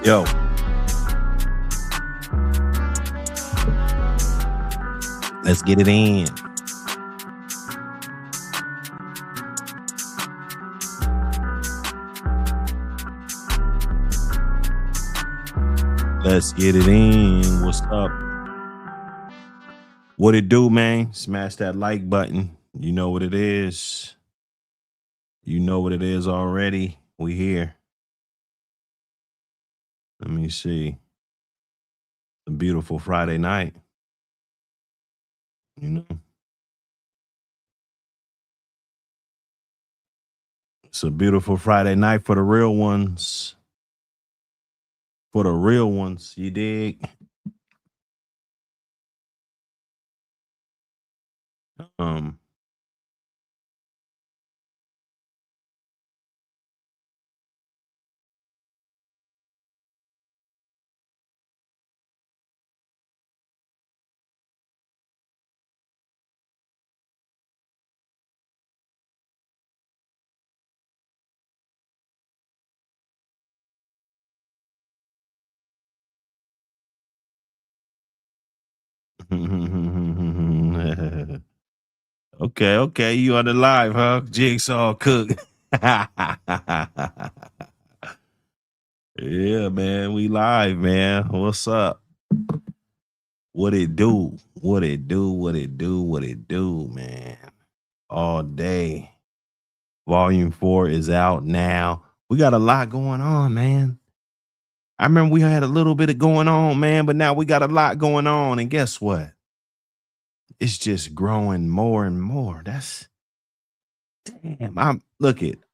Yo. Let's get it in. Let's get it in. What's up? What it do, man? Smash that like button. You know what it is. You know what it is already. We here. Let me see. A beautiful Friday night. You know. It's a beautiful Friday night for the real ones. For the real ones, you dig? Okay, you on the live, huh? Jigsaw Cook. Yeah, man, we live, man. What's up? What it do? What it do? What it do? What it do, man? All day. Volume 4 is out now. We got a lot going on, man. I remember we had a little bit of going on, man, but now we got a lot going on. And guess what? It's just growing more and more. That's damn.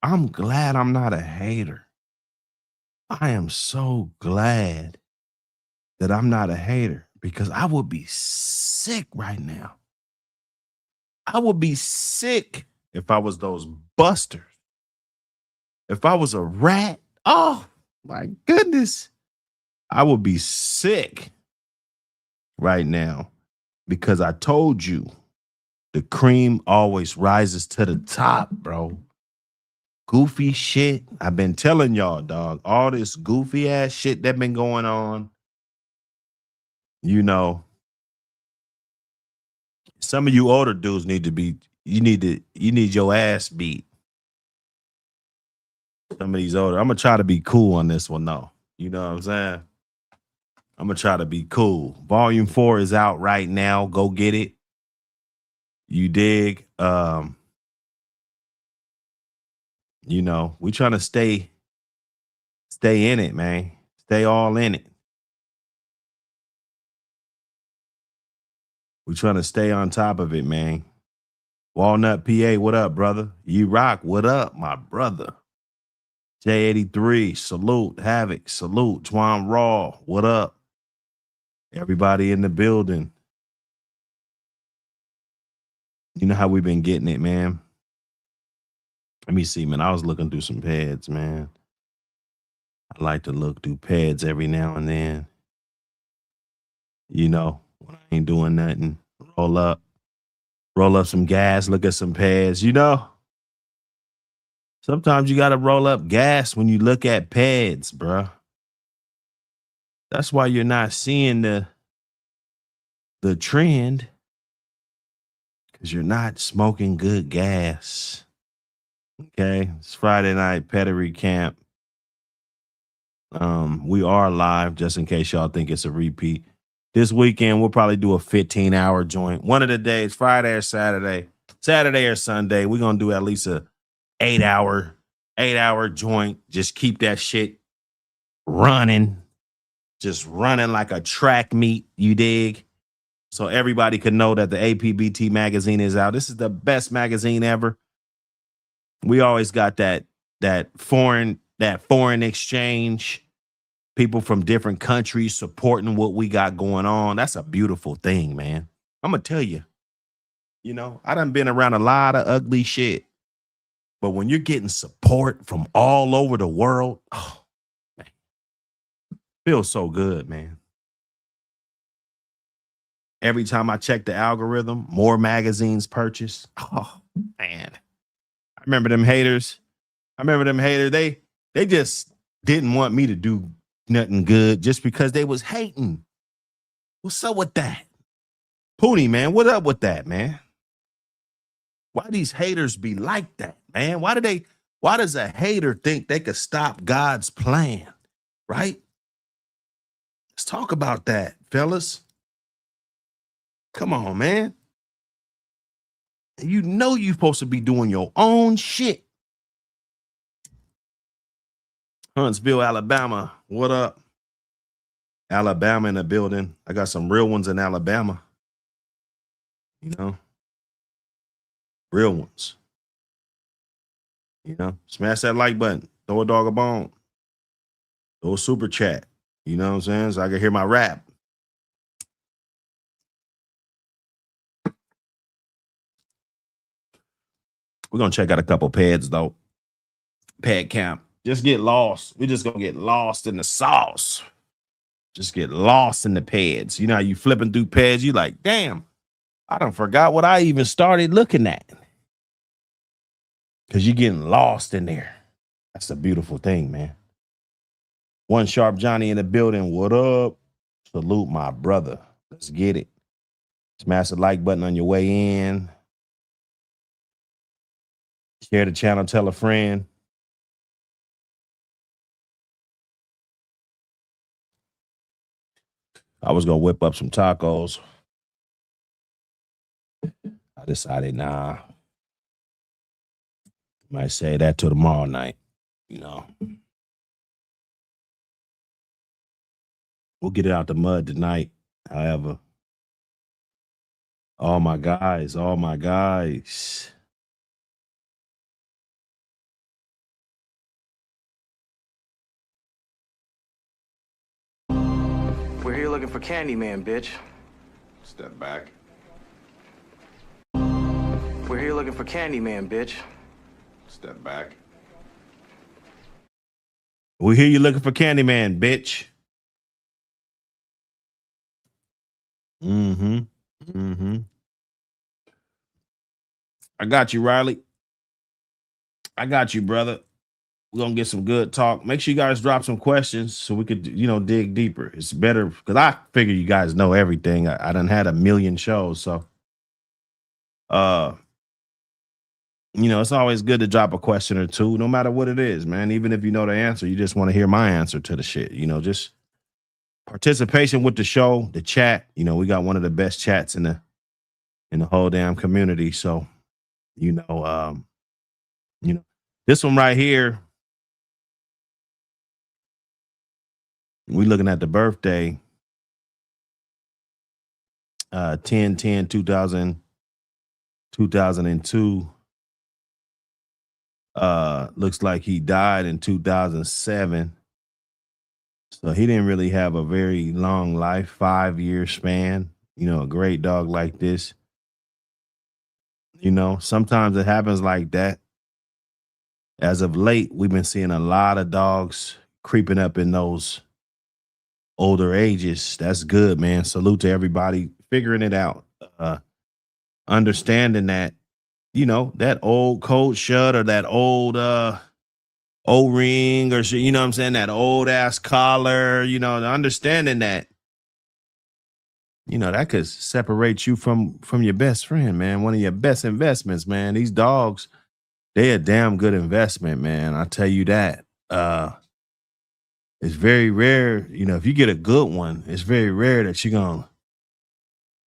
I'm glad I'm not a hater. I am so glad that I'm not a hater because I would be sick right now. I would be sick if I was those busters. If I was a rat, oh my goodness, I would be sick right now because I told you the cream always rises to the top, bro. Goofy shit. I've been telling y'all, dog, all this goofy ass shit that been going on. You know, some of you older dudes need to be, you need your ass beat. Some of these older, I'm gonna try to be cool on this one though. You know what I'm saying? I'm gonna try to be cool. Volume 4 is out right now. Go get it. You dig? You know, we trying to stay in it, man. Stay all in it. We trying to stay on top of it, man. Walnut PA, what up, brother? You rock, what up, my brother? J83, salute. Havoc, salute. Twan Raw, what up? Everybody in the building. You know how we've been getting it, man. Let me see, man. I was looking through some pads, man. I like to look through pads every now and then. You know, when I ain't doing nothing, roll up some gas, look at some pads, you know? Sometimes you got to roll up gas when you look at pads, bruh. That's why you're not seeing the trend, because you're not smoking good gas. Okay, it's Friday night, Pedigree camp. We are live, just in case y'all think it's a repeat. This weekend, we'll probably do a 15-hour joint. One of the days, Friday or Saturday or Sunday, we're going to do at least a 8-hour joint. Just keep that shit running. Just running like a track meet, you dig? So everybody can know that the APBT magazine is out. This is the best magazine ever. We always got that foreign exchange. People from different countries supporting what we got going on. That's a beautiful thing, man. I'm going to tell you, you know, I done been around a lot of ugly shit. But when you're getting support from all over the world, oh, man, feels so good, man. Every time I check the algorithm, more magazines purchased. Oh, man. I remember them haters. They just didn't want me to do nothing good just because they was hating. What's up with that? Poonie, man, what up with that, man? Why these haters be like that, man? Why does a hater think they could stop God's plan, right? Let's talk about that, fellas. Come on, man. You know you're supposed to be doing your own shit. Huntsville, Alabama, what up? Alabama in the building. I got some real ones in Alabama. You know, real ones. You know, smash that like button. Throw a dog a bone. Throw a super chat. You know what I'm saying? So I can hear my rap. We're going to check out a couple pads, though. Pad camp. Just get lost. We're just going to get lost in the sauce. Just get lost in the pads. You know how you flipping through pads, you like, damn, I done forgot what I even started looking at. Because you're getting lost in there. That's a beautiful thing, man. One Sharp Johnny in the building. What up? Salute my brother. Let's get it. Smash the like button on your way in. Share the channel. Tell a friend. I was going to whip up some tacos. I decided, nah. Might say that till tomorrow night, you know. We'll get it out the mud tonight, however. All my guys. We're here looking for Candyman, bitch. Step back. We're here looking for Candyman, bitch. Step back. We hear you looking for Candyman, bitch. I got you, Riley. I got you, brother. We're going to get some good talk. Make sure you guys drop some questions so we could, you know, dig deeper. It's better because I figure you guys know everything. I done had a million shows. So, you know, it's always good to drop a question or two, no matter what it is, man. Even if you know the answer, you just want to hear my answer to the shit. You know, just participation with the show, the chat. You know, we got one of the best chats in the whole damn community. So, you know, this one right here, we looking at the birthday, 2002. Looks like he died in 2007. So he didn't really have a very long life, 5-year span. You know, a great dog like this. You know, sometimes it happens like that. As of late, we've been seeing a lot of dogs creeping up in those older ages. That's good, man. Salute to everybody figuring it out. Understanding that, you know, that old cold shut or that old O-ring or you know what I'm saying, that old ass collar, you know, understanding that, you know, that could separate you from your best friend, man. One of your best investments, man. These dogs, they a damn good investment, man. I tell you that. It's very rare, you know, if you get a good one, it's very rare that you're gonna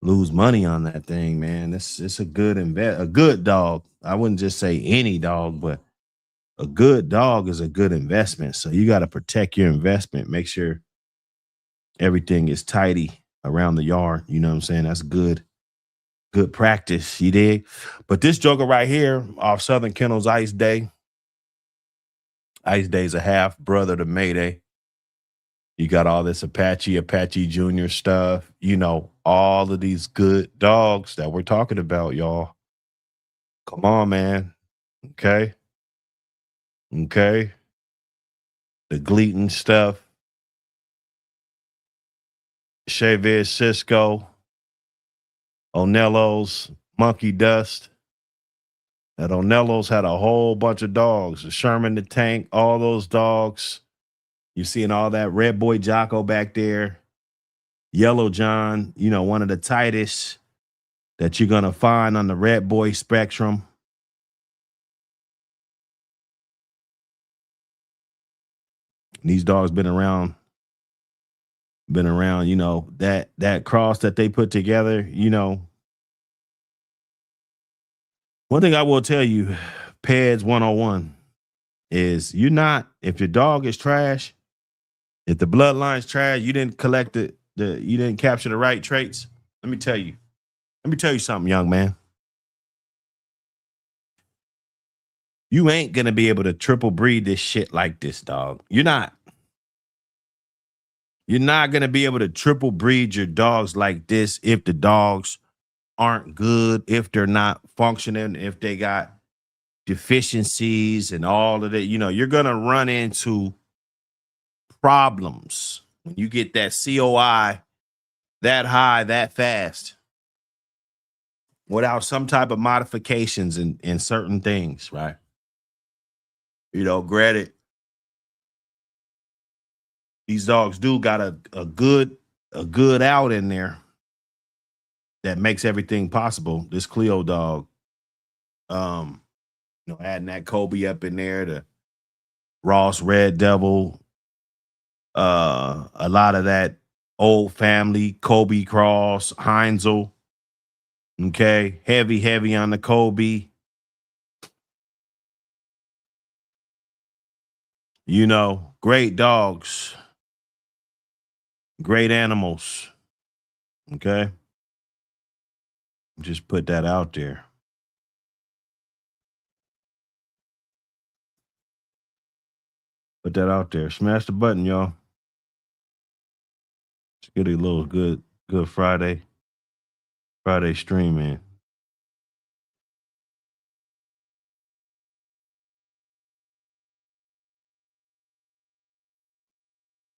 lose money on that thing, man. It's a good a good dog. I wouldn't just say any dog, but a good dog is a good investment. So you got to protect your investment. Make sure everything is tidy around the yard. You know what I'm saying? That's good practice. You dig? But this joker right here off Southern Kennels Ice Day. Ice Day's a half brother to Mayday. You got all this Apache Jr. stuff. You know, all of these good dogs that we're talking about, y'all. Come on, man. Okay. Okay. The Gleaton stuff. Chavez Cisco. Onello's Monkey Dust. That Onello's had a whole bunch of dogs. The Sherman the Tank, all those dogs. You're seeing all that Red Boy Jocko back there. Yellow John, you know, one of the tightest that you're going to find on the Red Boy spectrum. These dogs been around, you know, that cross that they put together, you know. One thing I will tell you, Peds 101, is if your dog is trash, if the bloodline's trash, you didn't collect you didn't capture the right traits. Let me tell you something, young man. You ain't gonna be able to triple breed this shit like this, dog. You're not. You're not gonna be able to triple breed your dogs like this if the dogs aren't good, if they're not functioning, if they got deficiencies and all of that. You know, you're gonna run into problems when you get that COI that high, that fast, without some type of modifications in certain things, right? You know, granted, these dogs do got a good out in there that makes everything possible. This Cleo dog, you know, adding that Kobe up in there, the Ross Red Devil, a lot of that old family, Kobe Cross, Heinzel. Okay, heavy on the Kobe. You know, great dogs, great animals. Okay, just put that out there. Put that out there. Smash the button, y'all. Let's get a little good Friday stream in.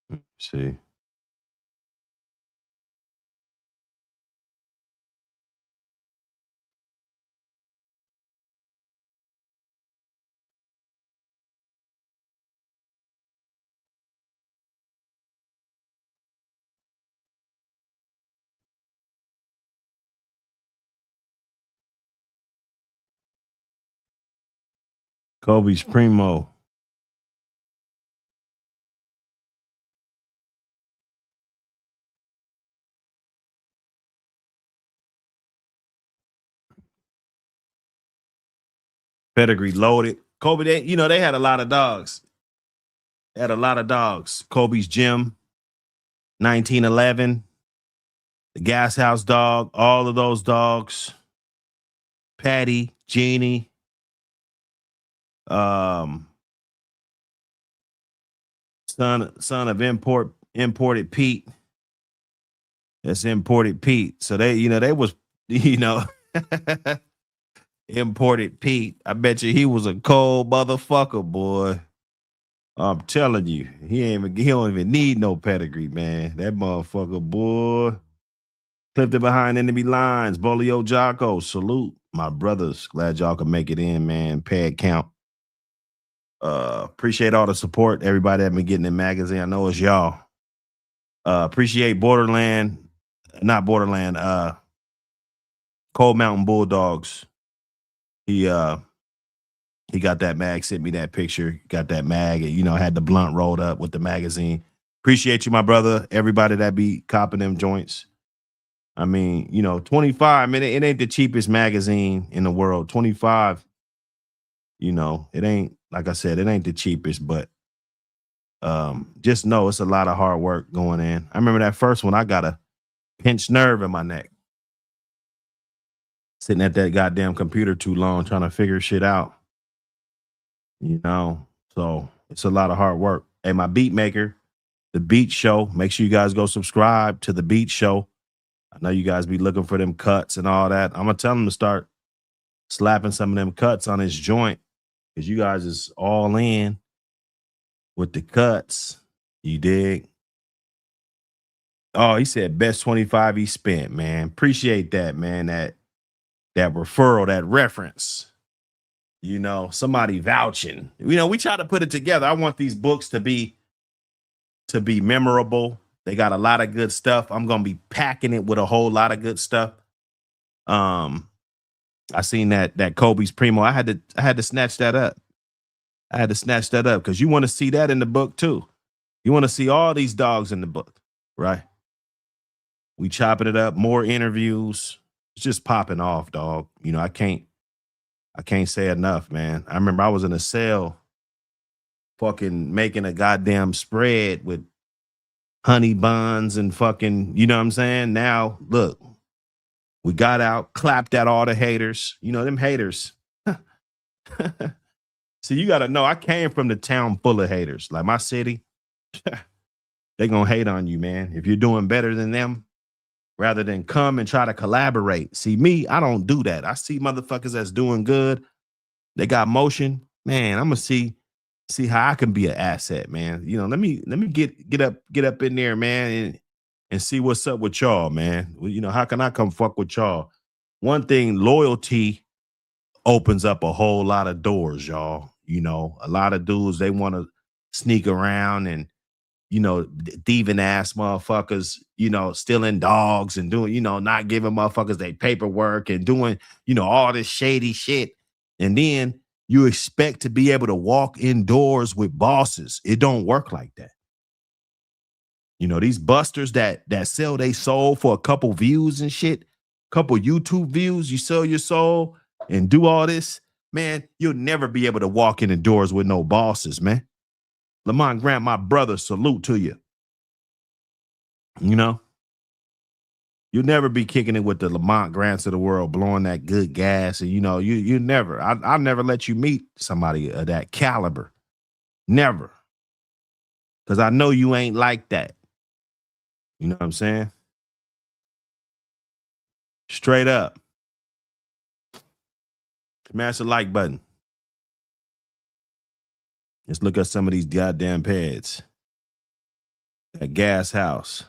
Let's see. Kobe's Primo. Pedigree loaded. Kobe, they had a lot of dogs. They had a lot of dogs. Kobe's Gym, 1911, the Gas House dog, all of those dogs. Patty, Jeannie, son of imported Pete. That's imported Pete. So they was, imported Pete. I bet you he was a cold motherfucker, boy. I'm telling you, he don't even need no pedigree, man. That motherfucker, boy. Clipped it behind enemy lines. Bolio Jocko, salute my brothers. Glad y'all can make it in, man. Pad count. Appreciate all the support. Everybody that been getting the magazine. I know it's y'all. Appreciate Cold Mountain Bulldogs. He got that mag, sent me that picture, got that mag, and had the blunt rolled up with the magazine. Appreciate you, my brother. Everybody that be copping them joints. I mean, 25, man, it ain't the cheapest magazine in the world. 25, it ain't, like I said, it ain't the cheapest, but just know it's a lot of hard work going in. I remember that first one, I got a pinched nerve in my neck. Sitting at that goddamn computer too long trying to figure shit out. So it's a lot of hard work. Hey, my beat maker, the Beat Show. Make sure you guys go subscribe to the Beat Show. I know you guys be looking for them cuts and all that. I'm gonna tell him to start slapping some of them cuts on his joint because you guys is all in with the cuts. You dig? Oh, he said best 25 he spent, man. Appreciate that, man. That referral, that reference. Somebody vouching. We try to put it together. I want these books to be memorable. They got a lot of good stuff. I'm gonna be packing it with a whole lot of good stuff. I seen that Kobe's Primo. I had to snatch that up. I had to snatch that up because you want to see that in the book too. You want to see all these dogs in the book, right? We chopping it up, more interviews. It's just popping off, dog. I can't say enough, man. I remember I was in a cell fucking making a goddamn spread with honey buns and fucking, you know what I'm saying? Now, look, we got out, clapped at all the haters. Them haters. See, you got to know, I came from the town full of haters. Like my city, they going to hate on you, man. If you're doing better than them, rather than come and try to collaborate. See, me, I don't do that. I see motherfuckers that's doing good. They got motion. Man, I'm going to see how I can be an asset, man. Let me get up in there, man, and see what's up with y'all, man. How can I come fuck with y'all? One thing, loyalty opens up a whole lot of doors, y'all. A lot of dudes, they want to sneak around and, thieving ass motherfuckers, stealing dogs and doing, not giving motherfuckers their paperwork and doing, all this shady shit. And then you expect to be able to walk indoors with bosses. It don't work like that. These busters that sell their soul for a couple views and shit, couple YouTube views, you sell your soul and do all this, man, you'll never be able to walk in the doors with no bosses, man. Lamont Grant, my brother, salute to you. You'll never be kicking it with the Lamont Grants of the world, blowing that good gas. And, you never, I'll never let you meet somebody of that caliber. Never. Because I know you ain't like that. You know what I'm saying? Straight up. Smash the like button. Let's look at some of these goddamn pads. That Gas House.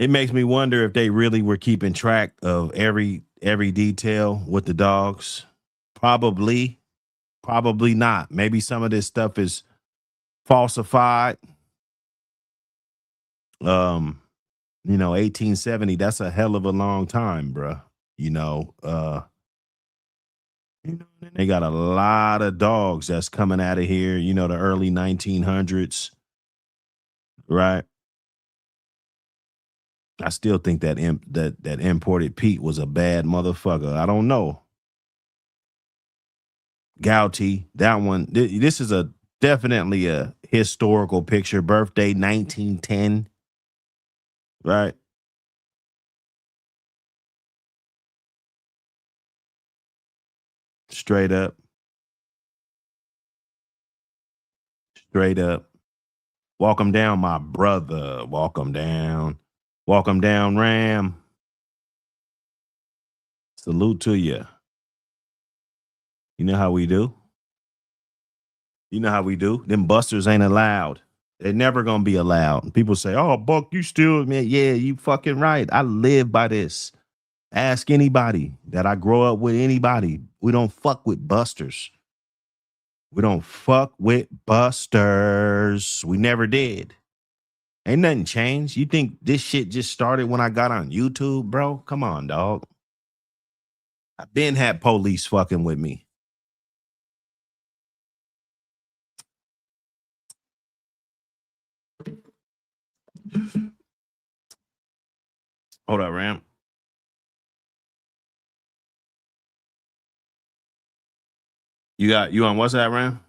It makes me wonder if they really were keeping track of every detail with the dogs. Probably not. Maybe some of this stuff is falsified. 1870, that's a hell of a long time, bruh. They got a lot of dogs that's coming out of here, the early 1900s, right? I still think that that imported Pete was a bad motherfucker. I don't know. Gouty, that one. This is definitely a historical picture. Birthday 1910, right? Straight up. Straight up. Walk him down, my brother. Walk him down. Walk him down, Ram. Salute to you. You know how we do? You know how we do? Them busters ain't allowed. They're never gonna be allowed. People say, "Oh, Buck, you still, man." Yeah, you fucking right. I live by this. Ask anybody that I grow up with. Anybody. We don't fuck with busters. We don't fuck with busters. We never did. Ain't nothing changed. You think this shit just started when I got on YouTube, bro? Come on, dog. I've been had police fucking with me. Hold up, Ram. You on what's that, Ram?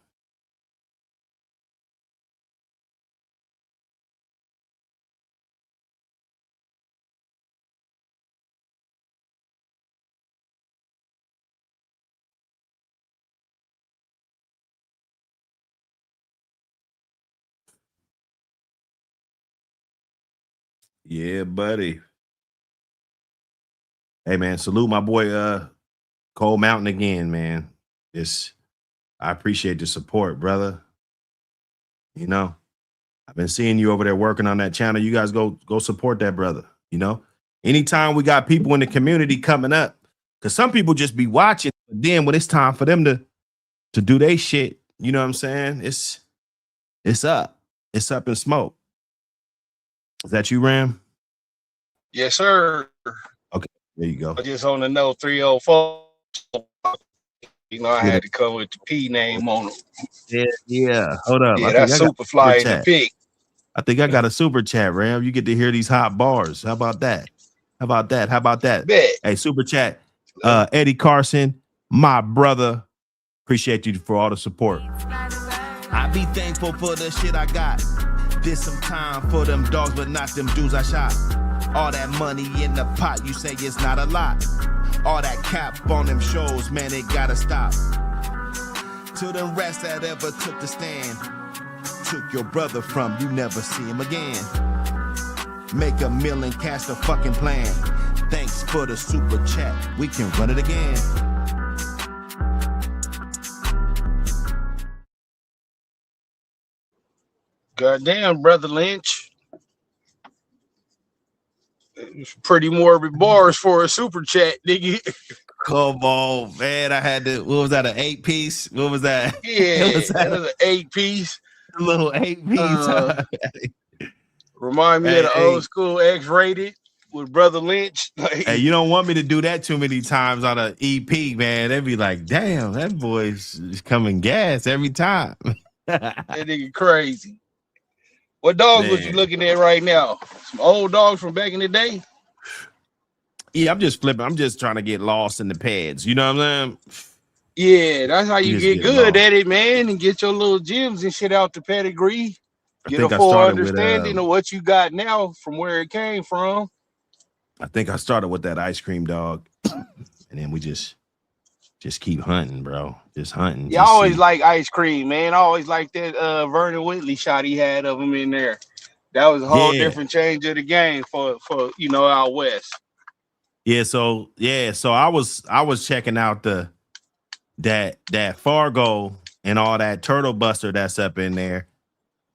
Yeah, buddy. Hey man, salute my boy Cole Mountain again, man. I appreciate the support, brother. You know, I've been seeing you over there working on that channel. You guys go support that brother. You know, anytime we got people in the community coming up, because some people just be watching, but then when it's time for them to do their shit, you know what I'm saying? It's up. It's up in smoke. Is that you, Ram? Yes, sir. Okay, there you go. I just on the note 304. You know, I had to come with the P name on them. Yeah. Hold up. Yeah, that's Superfly in the pic. I think I got a super chat, Ram. You get to hear these hot bars. How about that? How about that? Bet. Hey, super chat. Eddie Carson, my brother. Appreciate you for all the support. I be thankful for the shit I got. Did some time for them dogs, but not them dudes I shot. All that money in the pot, you say it's not a lot. All that cap on them shows, man, it gotta stop. To them rest that ever took the stand. Took your brother from, you never see him again. Make $1 million, cast a fucking plan. Thanks for the super chat, we can run it again. Goddamn, Brother Lynch. Pretty morbid bars for a super chat, nigga. Come on, man. I had to, what was that, an 8-piece? What was that? Yeah, that was an 8-piece. A little 8-piece. Remind me of the old school X-rated with Brother Lynch. Like, hey, you don't want me to do that too many times on an EP, man. They'd be like, damn, that boy's coming gas every time. That nigga crazy. What dogs was you looking at right now? Some old dogs from back in the day? Yeah, I'm just flipping. I'm just trying to get lost in the pads. You know what I'm saying? Yeah, that's how you get good at it, man, and get your little gems and shit out the pedigree. Get a full understanding of what you got now from where it came from. I think I started with that ice cream dog, and then we just keep hunting, bro. Just hunting. Yeah, I always like ice cream, man. I always like that Vernon Whitley shot he had of him in there. That was a whole different change of the game for you know, out west. Yeah, so I was checking out that Fargo and all that turtle buster that's up in there.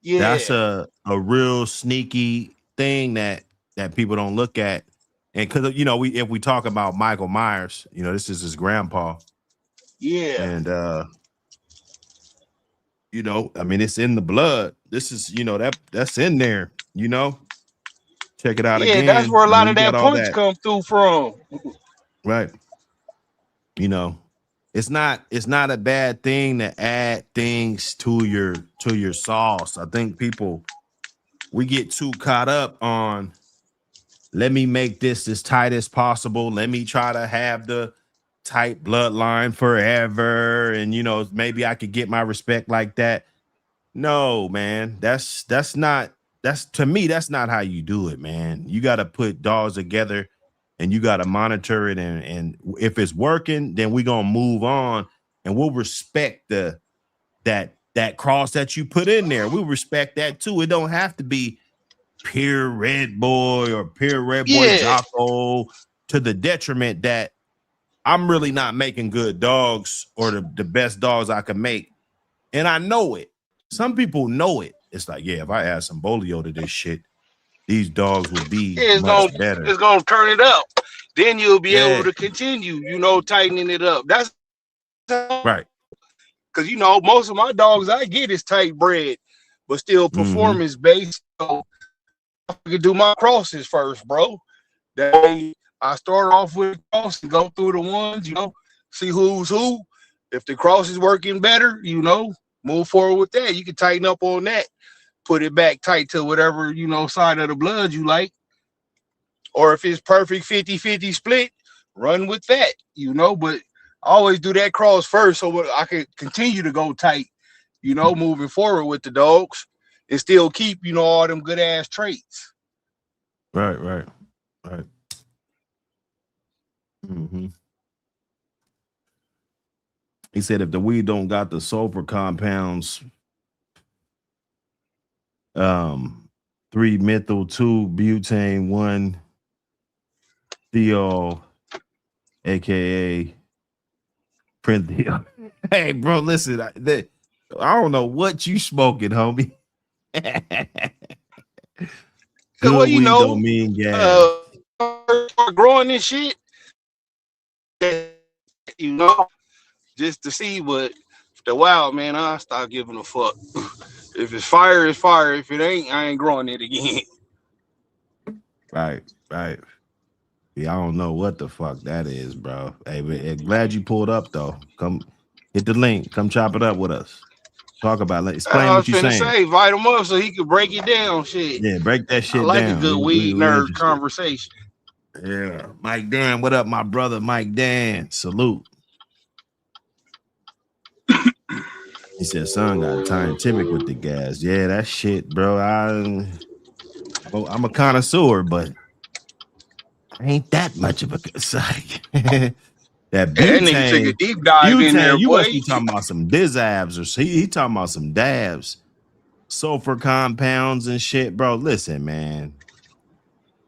Yeah, that's a real sneaky thing that people don't look at. And because, you know, if we talk about Michael Myers, you know, this is his grandpa. Yeah. And you know, I mean, it's in the blood. This is, you know, that's in there, you know. Check it out again. Yeah, that's where a lot of that punch come through from. Right. You know, it's not a bad thing to add things to your sauce. I think we get too caught up on let me make this as tight as possible. Let me try to have the tight bloodline forever. And, you know, maybe I could get my respect like that. No, man, that's to me, that's not how you do it, man. You got to put dogs together and you got to monitor it. And if it's working, then we're going to move on and we'll respect that cross that you put in there. We'll respect that too. It don't have to be pure red boy or pure red boy Jocko to the detriment that I'm really not making good dogs or the best dogs I can make. And I know it. Some people know it. It's like, yeah, if I add some Bolio to this shit, these dogs will be much better. It's gonna turn it up. Then you'll be able to continue, you know, tightening it up. That's right. Because, you know, most of my dogs I get is tight bred, but still performance based. So I can do my crosses first, bro. That I start off with cross and go through the ones, you know, see who's who. If the cross is working better, you know, move forward with that. You can tighten up on that, put it back tight to whatever, you know, side of the blood you like. Or if it's perfect 50-50 split, run with that, you know, but I always do that cross first so I can continue to go tight, you know, moving forward with the dogs and still keep, you know, all them good ass traits. Right. He said if the weed don't got the sulfur compounds, 3-methyl 2-butane 1-thiol, aka Printhiol. Hey, bro, listen, I don't know what you smoking, homie. Good well, you weed know, don't mean gas. Growing this shit, you know, just to see. But the wild, man, I start giving a fuck. If it's fire, it's fire. If it ain't, I ain't growing it again. Right. Yeah, I don't know what the fuck that is, bro. Hey, but glad you pulled up though. Come hit the link. Come chop it up with us. Talk about it. Explain what you're saying. Invite him up so he could break it down. Shit. Yeah, break that shit I like down. a good weed nerd conversation. Yeah. Mike Dan, what up, my brother Mike Dan? Salute. He said, son got scientific with the gas. Yeah, that shit, bro. I'm a connoisseur, but I ain't that much of a good side. That butane, nigga took a deep dive in there, you boy. must be talking about some dizabs or he talking about some dabs, sulfur compounds and shit, bro. Listen, man.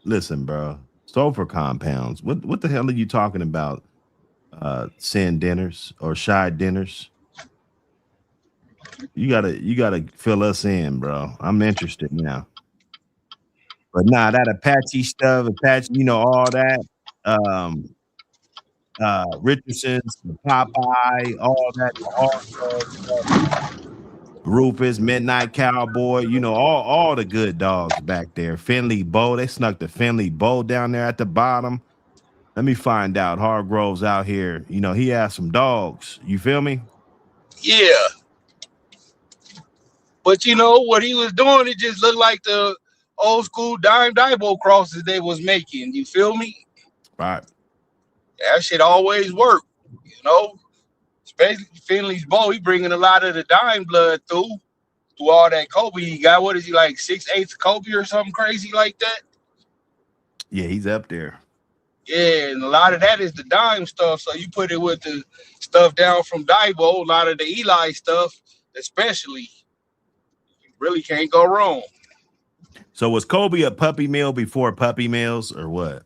Listen, bro. Sulfur compounds. What the hell are you talking about? Sin dinners or shy dinners? You gotta fill us in, bro. I'm interested now. But nah, that Apache stuff, you know, all that. Richardson's, the Popeye, all that, Rufus, Midnight Cowboy, you know, all the good dogs back there. Finley Bow, they snuck the Finley Bow down there at the bottom. Let me find out. Hargrove's out here. You know, he has some dogs. You feel me? Yeah. But you know what he was doing, it just looked like the old school dime Dibo crosses they was making. You feel me? Right. That shit always work, you know. Especially Finley's Bow, he bringing a lot of the dime blood through all that Kobe he got. What is he, like 6/8 Kobe or something crazy like that? Yeah, he's up there. Yeah, and a lot of that is the dime stuff. So you put it with the stuff down from Dibo, a lot of the Eli stuff, especially. You really can't go wrong. So was Kobe a puppy mill before puppy mills or what?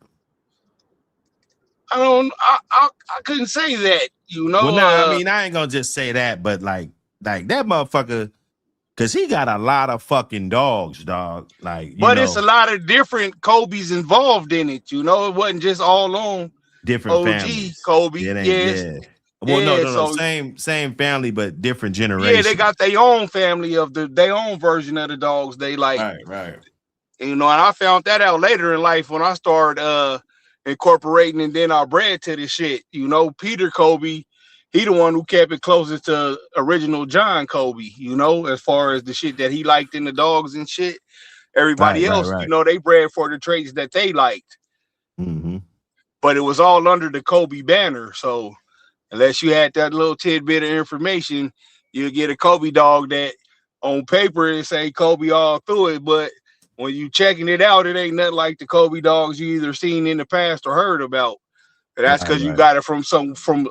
I couldn't say that, you know. Well, nah, I mean, I ain't gonna just say that, but like that motherfucker, because he got a lot of fucking dogs, dog. Like, but it's a lot of different Kobe's involved in it, you know. It wasn't just all on different OG families. Kobe. Yeah. Well, no. So, same family, but different generations. Yeah, they got their own family of their own version of the dogs they like. Right. And, you know, and I found that out later in life when I started incorporating and then I bred to this shit. You know, Peter Kobe, he the one who kept it closest to original John Kobe, you know, as far as the shit that he liked in the dogs and shit. Everybody else, you know, they bred for the traits that they liked. Mm-hmm. But it was all under the Kobe banner. So unless you had that little tidbit of information, you'll get a Kobe dog that on paper it say Kobe all through it. But when you checking it out, it ain't nothing like the Kobe dogs you either seen in the past or heard about. And that's because you got it from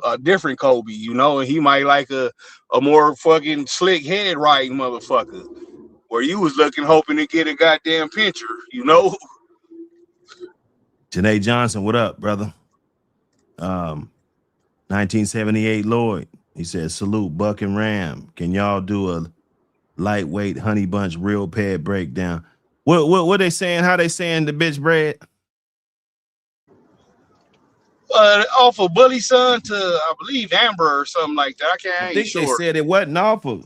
a different Kobe, you know, and he might like a more fucking slick head riding motherfucker. Where you was looking, hoping to get a goddamn pincher, you know? Janae Johnson, what up, brother? 1978 Lloyd. He said, salute Buck and Ram. Can y'all do a lightweight honey bunch real pet breakdown? What they saying? How they saying the bitch bred? Off of Bully Son to, I believe, Amber or something like that. I think they said it wasn't awful.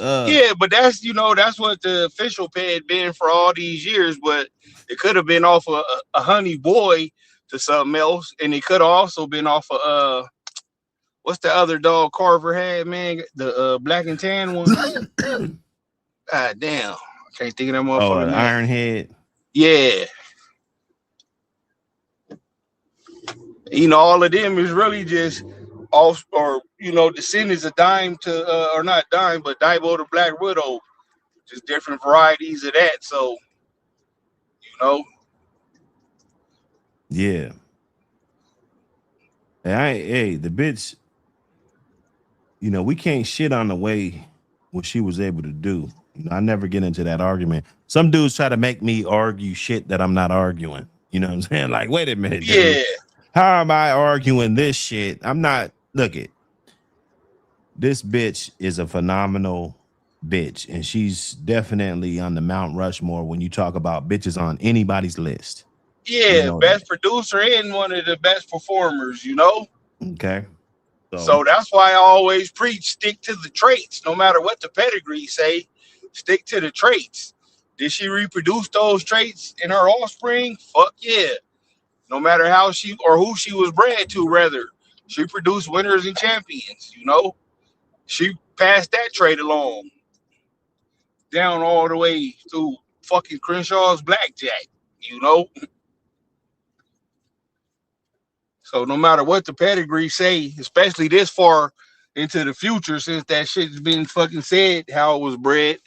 Yeah, but that's, you know, that's what the official pet had been for all these years, but it could have been off of a honey boy to something else, and it could have also been off of what's the other dog Carver had, man? The black and tan one. God damn, I can't think of that motherfucker. Ironhead. Yeah. You know, all of them is really just off, or you know, descendants of Dime to or not Dime, but Daibo to Black Widow, just different varieties of that. So, you know, yeah. Hey, the bitch. You know, we can't shit on the way what she was able to do. You know, I never get into that argument. Some dudes try to make me argue shit that I'm not arguing. You know what I'm saying? Like, wait a minute. Dude. Yeah. How am I arguing this shit? I'm not. Look it. This bitch is a phenomenal bitch, and she's definitely on the Mount Rushmore when you talk about bitches on anybody's list. Yeah, you know, best producer and one of the best performers, you know? Okay. So that's why I always preach, stick to the traits. No matter what the pedigree say, stick to the traits. Did she reproduce those traits in her offspring? Fuck yeah. No matter how she or who she was bred to, rather. She produced winners and champions, you know? She passed that trait along. Down all the way to fucking Crenshaw's blackjack, you know? So no matter what the pedigree say, especially this far into the future, since that shit's been fucking said, how it was bred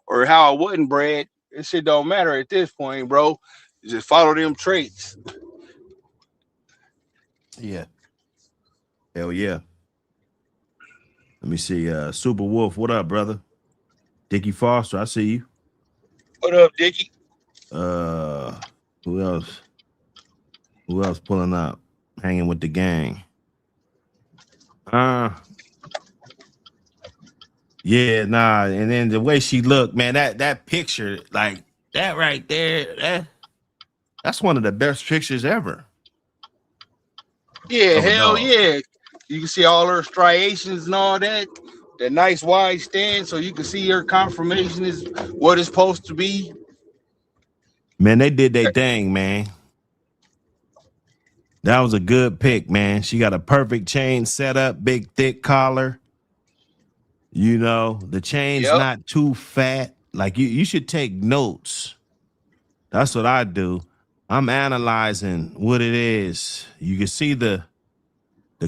or how it wasn't bred, it shit don't matter at this point, bro. You just follow them traits. Yeah. Hell yeah. Let me see. Super Wolf, what up, brother? Dickie Foster, I see you. What up, Dickie? Who else? Who else pulling up? Hanging with the gang. Yeah, nah. And then the way she looked, man, that picture, like that right there, that's one of the best pictures ever. Yeah, hell yeah. You can see all her striations and all that. The nice wide stand, so you can see her conformation is what it's supposed to be. Man, they did their thing, man. That was a good pick, man. She got a perfect chain set up, big, thick collar. You know, the chain's not too fat. Like, you should take notes. That's what I do. I'm analyzing what it is. You can see the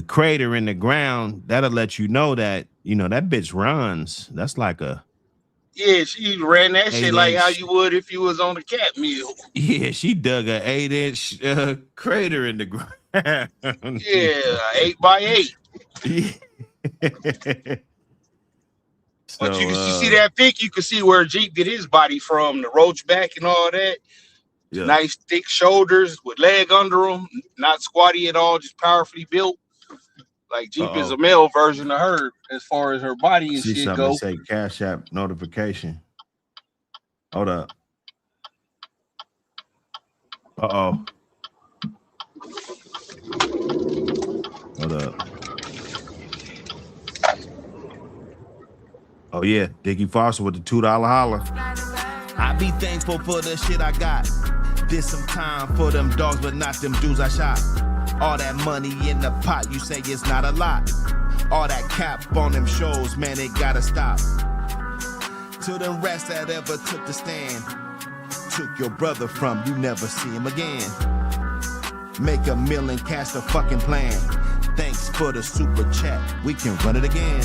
crater in the ground. That'll let you know that, you know, that bitch runs. That's like a... Yeah, she ran that shit like how you would if you was on a cat meal. Yeah, she dug a 8-inch crater in the ground. Yeah, 8x8. Yeah. But you see that pic, you can see where Jeep get his body from, the roach back and all that. Yeah. Nice thick shoulders with leg under them, not squatty at all, just powerfully built. Like Jeep is a male version of her as far as her body and shit go. Say Cash App notification. Hold up. Hold up. Oh yeah, Dickie Foster with the $2 holler. I be thankful for the shit I got. Did some time for them dogs, but not them dudes I shot. All that money in the pot, you say it's not a lot. All that cap on them shows, man, it gotta stop. To them rest that ever took the stand. took your brother from, you never see him again. Make a meal and cast a fucking plan. Thanks for the super chat. We can run it again.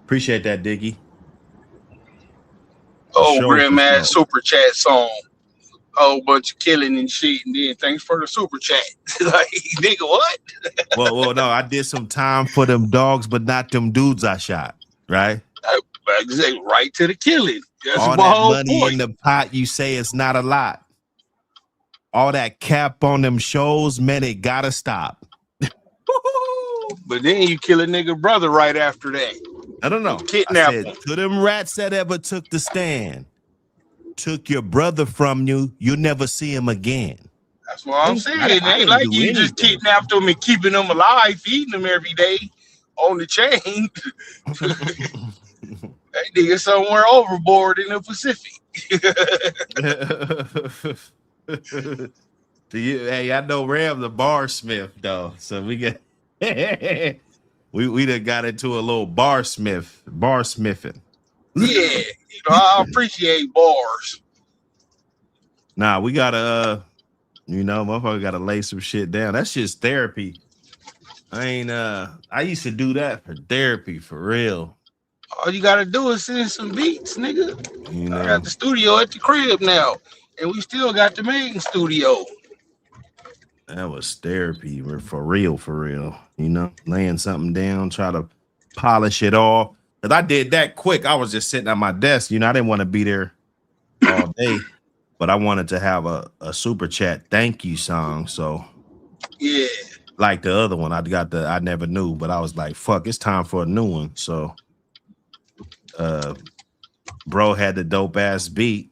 Appreciate that, Diggy. Oh, grandma super chat song. Whole bunch of killing and shit, and then thanks for the super chat. Like, nigga, what? well, no, I did some time for them dogs, but not them dudes I shot, right? Exactly, right to the killing. That's all my that whole money point. in the pot, you say it's not a lot. All that cap on them shows, man, it gotta stop. But then you kill a nigga brother right after that. I don't know. Kidnap I said, him. to them rats that ever took the stand, took your brother from you, you'll never see him again. That's what I'm saying. It ain't like you just anything. kidnapped them and keeping them alive, feeding them every day on the chain. That nigga somewhere overboard in the Pacific. Hey, I know Ram the barsmith though, so we get we done got into a little barsmithing. Yeah, I appreciate bars. Nah, we gotta motherfucker gotta lay some shit down. That's just therapy. I used to do that for therapy for real. All you gotta do is send some beats, nigga. I got the studio at the crib now, and we still got the main studio. That was therapy for real. Laying something down, try to polish it all. Cause I did that quick. I was just sitting at my desk. I didn't want to be there all day, but I wanted to have a super chat thank you song. So yeah, like the other one, I never knew, but I was like, fuck, it's time for a new one. So bro had the dope ass beat.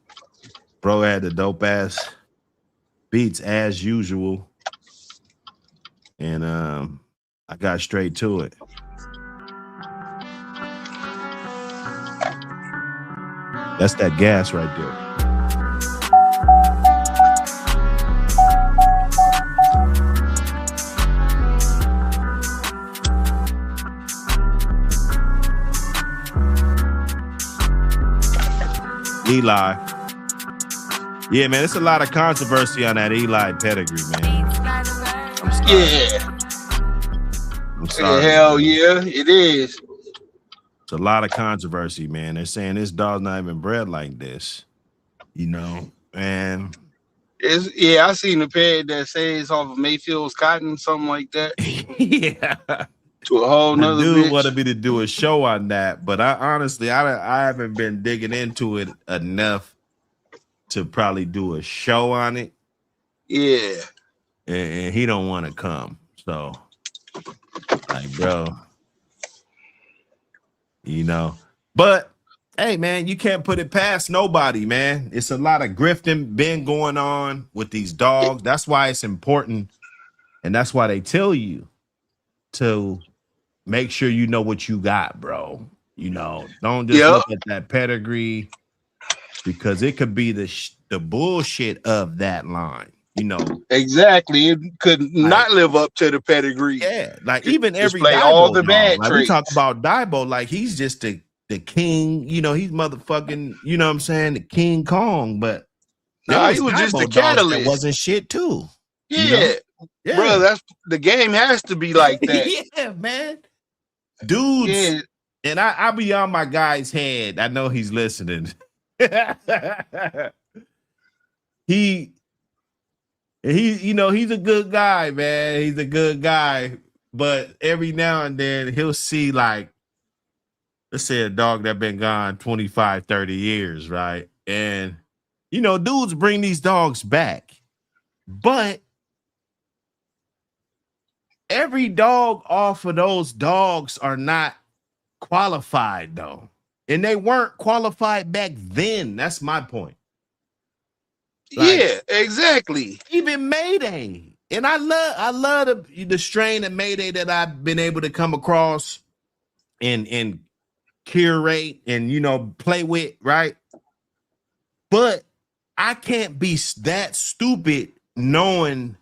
Bro had the dope ass beats as usual. And I got straight to it. That's that gas right there. Eli. Yeah, man, it's a lot of controversy on that Eli pedigree, man. I'm sorry. Yeah. I'm sorry. Hell yeah, it is. It's a lot of controversy, man. They're saying this dog's not even bred like this, and I seen a peg that says off of Mayfield's cotton, something like that. Yeah. To a whole nother dude bitch. wanted me to do a show on that, but I honestly haven't been digging into it enough to probably do a show on it. Yeah. And he don't want to come. So like, bro, but hey, man, you can't put it past nobody, man. It's a lot of grifting been going on with these dogs. That's why it's important. And that's why they tell you to make sure you know what you got, bro. Don't just look at that pedigree, because it could be the bullshit of that line. Exactly. It could not live up to the pedigree. Yeah, like even every play all the bad traits. We talk about Daibo, like he's just the king. He's motherfucking. You know what I'm saying? The King Kong, but he was just the catalyst. That wasn't shit too. Yeah, bro. That's the game has to be like that. Yeah, man. Dudes, yeah. And I be on my guy's head. I know he's listening. He's a good guy, man. He's a good guy. But every now and then he'll see, like, let's say a dog that been gone 25, 30 years, right? And, dudes bring these dogs back. But every dog off of those dogs are not qualified, though. And they weren't qualified back then. That's my point. Like, yeah, exactly. Even Mayday. And I love the strain of Mayday that I've been able to come across and curate and play with, right? But I can't be that stupid knowing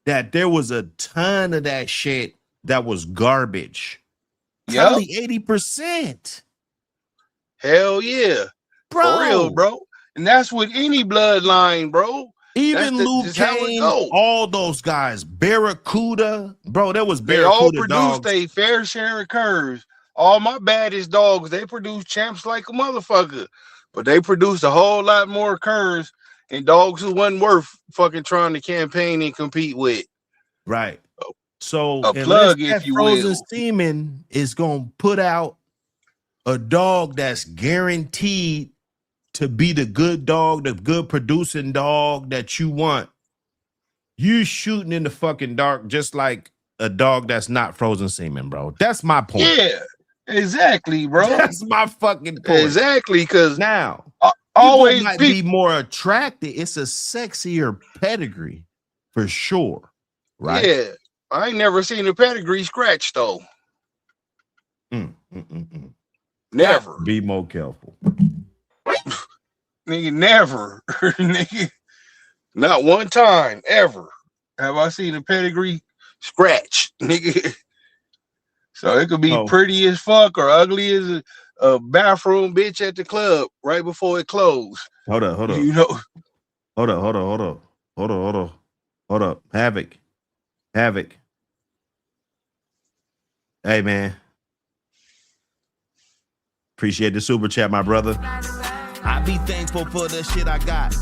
that there was a ton of that shit that was garbage. Yep. Probably 80%. Hell yeah. Bro. For real, bro. And that's with any bloodline, bro. Even Luke just how it Kane, go. all those guys, Barracuda, bro, there was They all Barracuda produced dogs. a fair share of curs. All my baddest dogs, they produce champs like a motherfucker. But they produced a whole lot more curs and dogs who wasn't worth fucking trying to campaign and compete with. Right. So A plug, if that you frozen will. semen is gonna put out a dog that's guaranteed to be the good dog, the good producing dog that you want, you shooting in the fucking dark just like a dog that's not frozen semen, bro. That's my point. Yeah, exactly, bro. That's my fucking point. Exactly, because now always might be more attracted. It's a sexier pedigree for sure, right? Yeah, I ain't never seen a pedigree scratch though. Never. Be more careful. Nigga, never. Nigga, not one time ever have I seen a pedigree scratch. Nigga. So it could be pretty as fuck or ugly as a bathroom bitch at the club right before it closed. Hold up. You know. Hold up. Havoc. Hey man. Appreciate the super chat, my brother. I be thankful for the shit I got.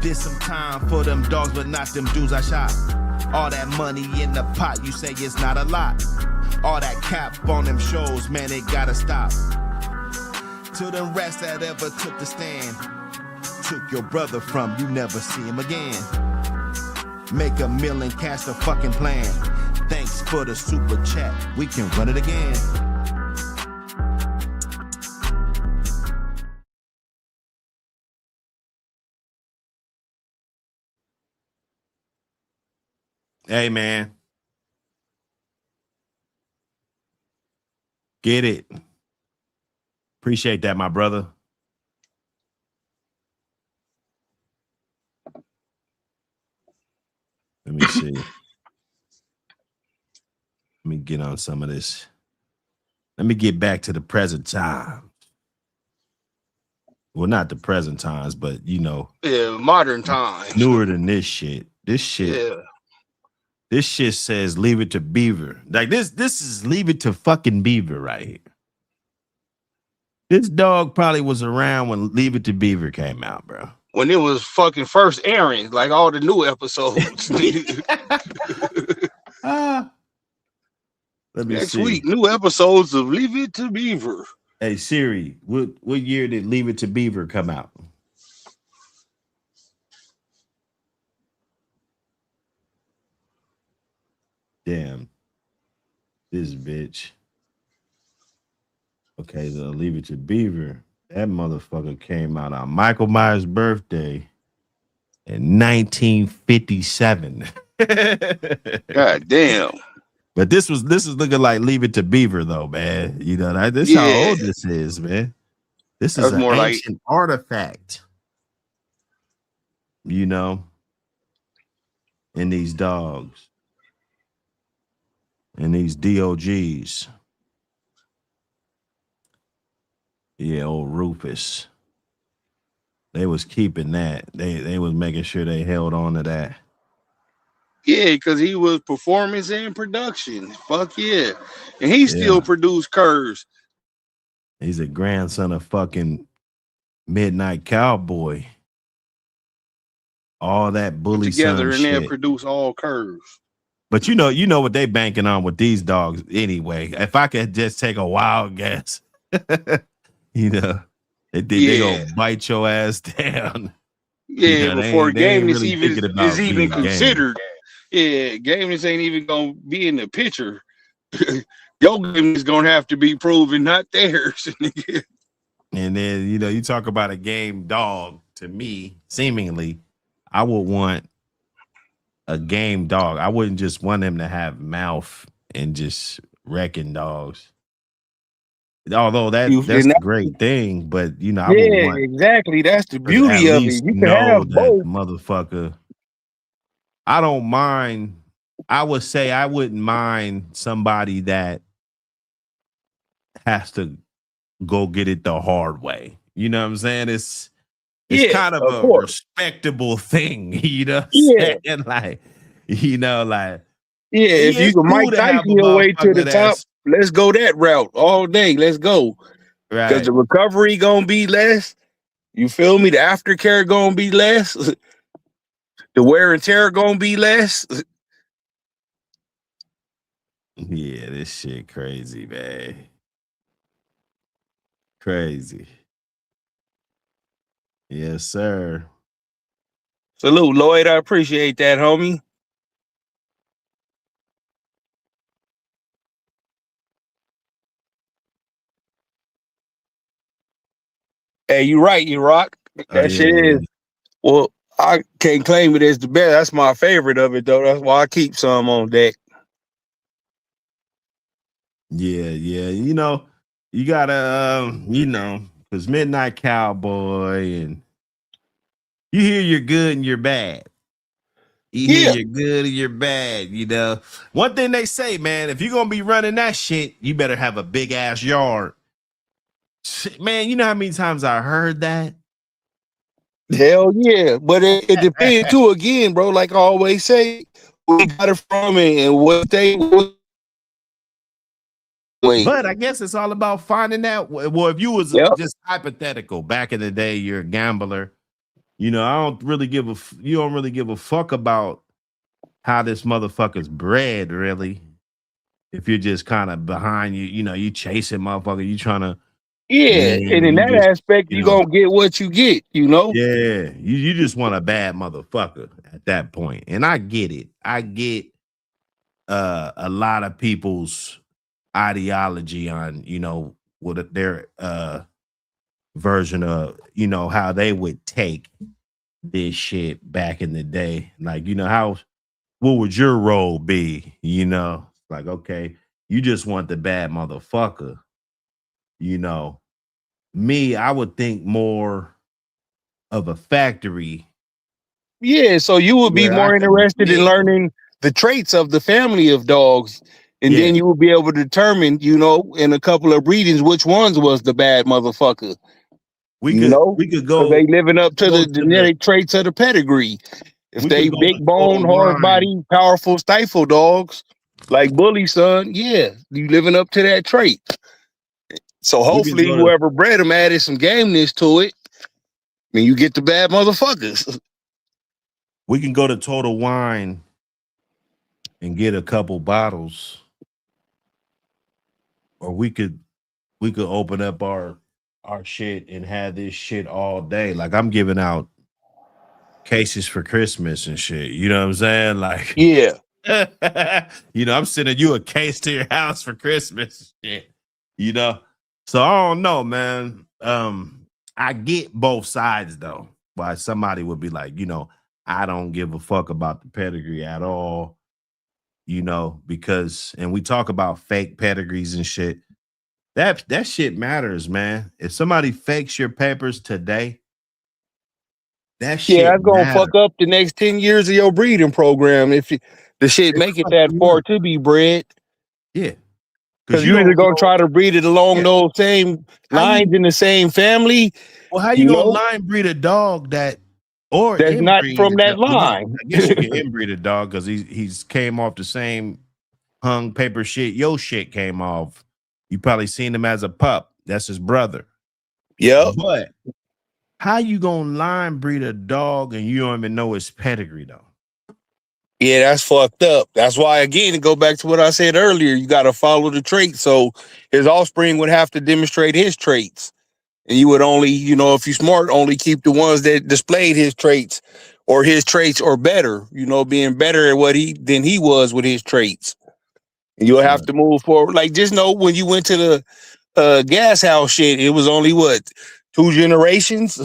Did some time for them dogs, but not them dudes I shot. All that money in the pot, you say it's not a lot. All that cap on them shows, man, it gotta stop. To the rest that ever took the stand, took your brother from, you never see him again. Make a meal and cast a fucking plan. Thanks for the super chat, we can run it again. Hey, man. Get it. Appreciate that, my brother. Let me see. Let me get on some of this. Let me get back to the present time. Well, not the present times, but, you know. Yeah, modern times. Newer than this shit. This shit. Yeah. This shit says leave it to Beaver. Like this is leave it to fucking Beaver right here. This dog probably was around when Leave It to Beaver came out, bro. When it was fucking first airing, like all the new episodes. Let me Next see. week, new episodes of Leave It to Beaver. Hey Siri, what year did Leave It to Beaver come out? Damn. This bitch. Okay, so Leave It to Beaver. That motherfucker came out on Michael Myers' birthday in 1957. God damn. But this is looking like Leave It to Beaver though, man. You know, this is how old this is, man. This is an ancient artifact. You know, in these dogs. And these DOGs. Yeah, old Rufus. They was keeping that. They was making sure they held on to that. Yeah, because he was performance and production. Fuck yeah. And he still produced curs. He's a grandson of fucking Midnight Cowboy. All that bully together son and shit. then produce all curs. But you know what they banking on with these dogs anyway. If I could just take a wild guess, you know, they gonna bite your ass down. Yeah, you know, before game is really even considered. Yeah, gameness ain't even gonna be in the picture. Your game is gonna have to be proven, not theirs. And then you talk about a game dog. To me, seemingly, I would want a game dog. I wouldn't just want him to have mouth and just wrecking dogs. Although that's a great thing, but I would want exactly. That's the beauty of it. You can have both, motherfucker. I don't mind I would say I wouldn't mind somebody that has to go get it the hard way. You know what I'm saying? It's kind of of a course. respectable thing. You know what I'm Yeah. saying? Like, you know, like, Yeah, if you it's can cool Mike to have Tyson a your way to the motherfucker top, that's let's go that route all day. Let's go. Because right. the recovery gonna be less. You feel me? The aftercare gonna be less. The wear and tear gonna be less. Yeah, this shit crazy, man. Crazy. Yes, sir. Salute, Lloyd. I appreciate that, homie. Hey, you right, you rock. Oh That yeah, shit is. Well, I can't claim it as the best. That's my favorite of it, though. That's why I keep some on deck. yeah. You know, you gotta, you know, because Midnight Cowboy, and you hear you're good and you're bad. You hear Yeah. you're good and you're bad. You know, one thing they say, man, if you're gonna be running that shit, you better have a big ass yard. Shit, man, you know how many times I heard that? Hell yeah. But it depends, too, again, bro. Like I always say, we got it from and what they. Wait. But I guess it's all about finding that. Well, if you was Yep. just hypothetical back in the day, you're a gambler. You know, I don't really give a. You don't really give a fuck about how this motherfucker's bred, really. If you're just kind of behind you know, you chasing motherfucker, you trying to Yeah. win. And in You that just, aspect, you you know, going to get what you get, you know? yeah, you just want a bad motherfucker at that point. And I get it. I get a lot of people's ideology on, you know, what their version of, you know, how they would take this shit back in the day. Like, you know, what would your role be? You know, like, okay, you just want the bad motherfucker. You know, me, I would think more of a factory Yeah. So you would be where I more can interested in mix. learning the traits of the family of dogs. And Yeah, then you will be able to determine, you know, in a couple of breedings, which ones was the bad motherfucker, you know? we could Because they go living up to go the to the genetic traits of the pedigree. If we could they go big to bone, total hard wine. body, powerful stifle dogs, like Bully son, yeah, you living up to that trait. So We could hopefully go to whoever bred them added some gameness to it, and you get the bad motherfuckers. we can go to Total Wine and get a couple bottles, or we could open up our shit and have this shit all day. Like I'm giving out cases for Christmas and shit. You know what I'm saying? Like, Yeah. you know, I'm sending you a case to your house for Christmas. Shit. You know, so I don't know, man. I get both sides though. Why somebody would be like, you know, I don't give a fuck about the pedigree at all. You know, because and we talk about fake pedigrees and shit. That shit matters, man. If somebody fakes your papers today, that Yeah, shit that's gonna matters. fuck up the next 10 years of your breeding program if the shit It make it fucks that you far up. to be bred. Yeah, because Because you you either don't gonna know. try to breed it along Yeah, those same how lines you in the same family, well, how you you gonna know, line breed a dog that or that's not inbreed from a that dog? Well, line. I guess you can inbreed a dog because he's came off the same hung paper shit. Your shit came off. You probably seen him as a pup. That's his brother. Yep. But how you gonna line breed a dog and you don't even know his pedigree though? Yeah, that's fucked up. That's why, again, to go back to what I said earlier, you got to follow the traits. So his offspring would have to demonstrate his traits. And you would only, you know, if you're smart, only keep the ones that displayed his traits or better, you know, being better at what than he was with his traits. And you'll have Right. to move forward. Like, just know when you went to the gas house shit, it was only what, 2 generations?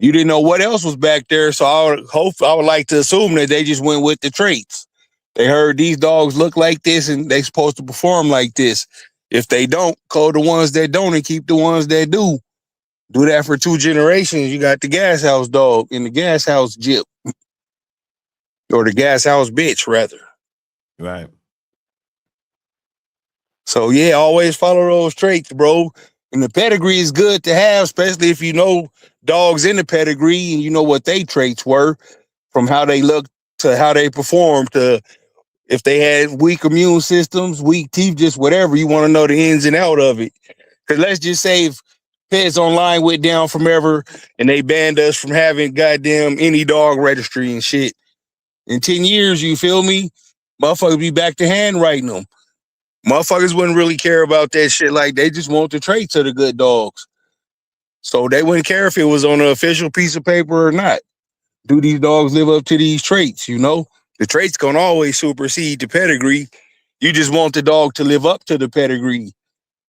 You didn't know what else was back there, so I would like to assume that they just went with the traits. They heard these dogs look like this and they supposed to perform like this. If they don't, call the ones that don't and keep the ones that do. Do that for 2 generations. You got the gas house dog in the gas house jip. or the gas house bitch rather. Right. So yeah, always follow those traits, bro. And the pedigree is good to have, especially if you know dogs in the pedigree and you know what they traits were, from how they look to how they perform to if they had weak immune systems, weak teeth, just whatever. You want to know the ins and out of it. Because let's just say if Pets Online went down from ever and they banned us from having goddamn any dog registry and shit. In 10 years, you feel me? Motherfuckers be back to handwriting them. Motherfuckers wouldn't really care about that shit. Like, they just want the traits of the good dogs. So they wouldn't care if it was on an official piece of paper or not. Do these dogs live up to these traits, you know? The traits gonna always supersede the pedigree. You just want the dog to live up to the pedigree.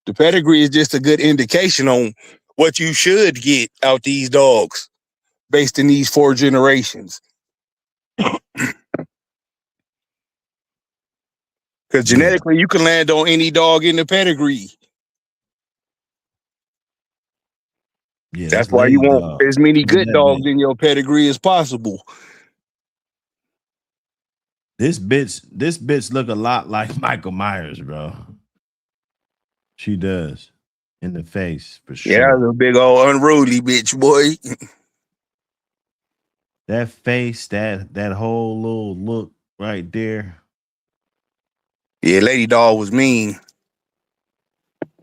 The pedigree is just a good indication on what you should get out these dogs based in these 4 generations. Because genetically, you can land on any dog in the pedigree. Yeah, that's why you want as many good dogs in your pedigree as possible. This bitch look a lot like Michael Myers, bro. She does. In the face, for sure. Yeah, that's a big old unruly bitch, boy. That face, that whole little look right there. Yeah, Lady Dog was mean.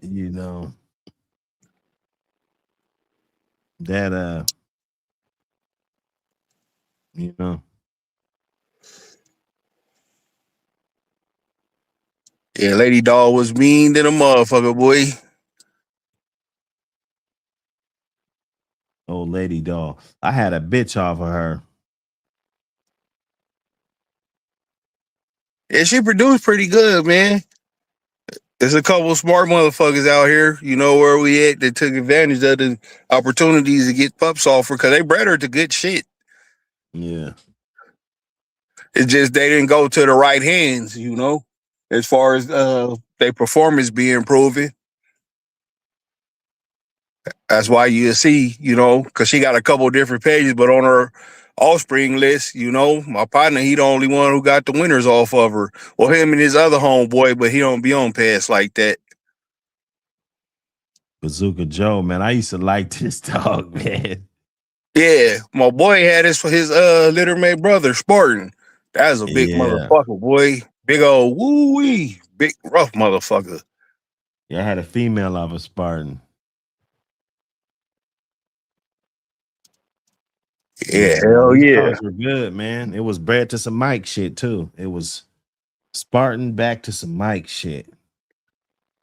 You know. That you know. Yeah, Lady Dog was mean than a motherfucker, boy. Oh, Lady Dog. I had a bitch off of her. Yeah, she produced pretty good, man. There's a couple of smart motherfuckers out here, you know where we at, that took advantage of the opportunities to get pups off her because they bred her to good shit. Yeah. It's just they didn't go to the right hands, you know, as far as their performance being proven. That's why you see, you know, because she got a couple different pages, but on her offspring list, you know, my partner, he the only one who got the winners off of her. Well, him and his other homeboy, but he don't be on pass like that. Bazooka Joe, man. I used to like this dog, man. Yeah, my boy had his littermate brother, Spartan. That was a big motherfucker, boy. Big old woo-wee. Big rough motherfucker. Yeah, I had a female of a Spartan. Yeah, hell yeah. Dogs were good, man. It was bred to some Mike shit, too. It was Spartan back to some Mike shit.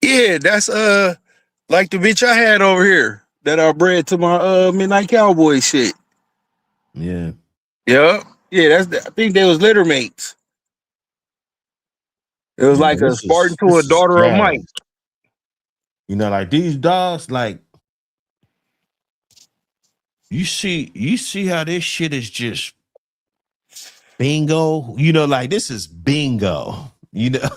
Yeah, that's like the bitch I had over here that I bred to my Midnight Cowboy shit. Yeah. Yeah. Yeah, I think they was litter mates. It was like a Spartan to a daughter of Mike. You know, like these dogs, like you see how this shit is just bingo. You know, like this is bingo. You know,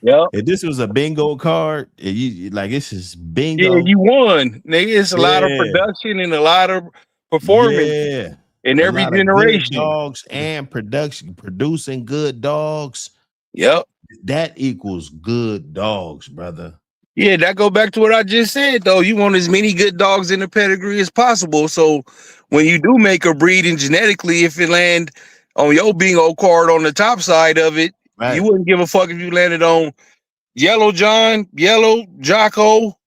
yeah. If this was a bingo card, you like this is bingo. Yeah, you won. Nigga, it's a lot of production and a lot of performance. Yeah. In every generation. Dogs and producing good dogs. Yep. That equals good dogs, brother. Yeah, that go back to what I just said, though. You want as many good dogs in the pedigree as possible. So when you do make a breed and genetically, if it land on your bingo card on the top side of it, you wouldn't give a fuck if you landed on Yellow John, Yellow Jocko,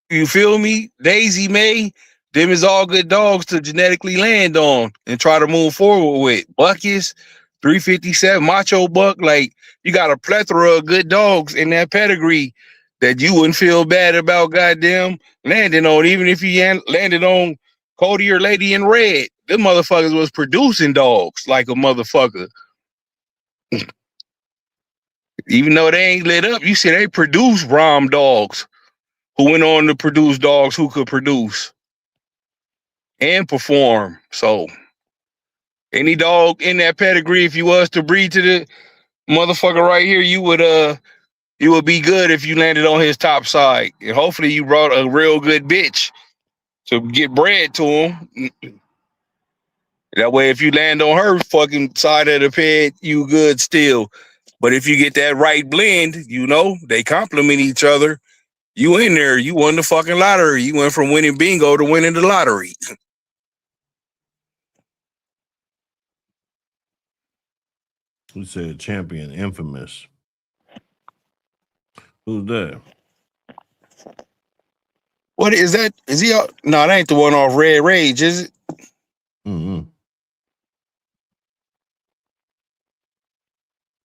you feel me? Daisy May, them is all good dogs to genetically land on and try to move forward with. Buckus, 357, Macho Buck, like you got a plethora of good dogs in that pedigree that you wouldn't feel bad about goddamn landing on, even if you landed on Cody or Lady in Red. Them motherfuckers was producing dogs like a motherfucker. Even though they ain't lit up, you see they produce Rom dogs who went on to produce dogs who could produce and perform. So any dog in that pedigree, if you was to breed to the motherfucker right here, you would be good if you landed on his top side. And hopefully you brought a real good bitch to get bred to him. That way, if you land on her fucking side of the ped, you good still. But if you get that right blend, you know, they complement each other. You in there, you won the fucking lottery. You went from winning bingo to winning the lottery. Who said champion infamous? Who's that? What is that? Is he? No, that ain't the one off Red Rage, is it? Mm-hmm.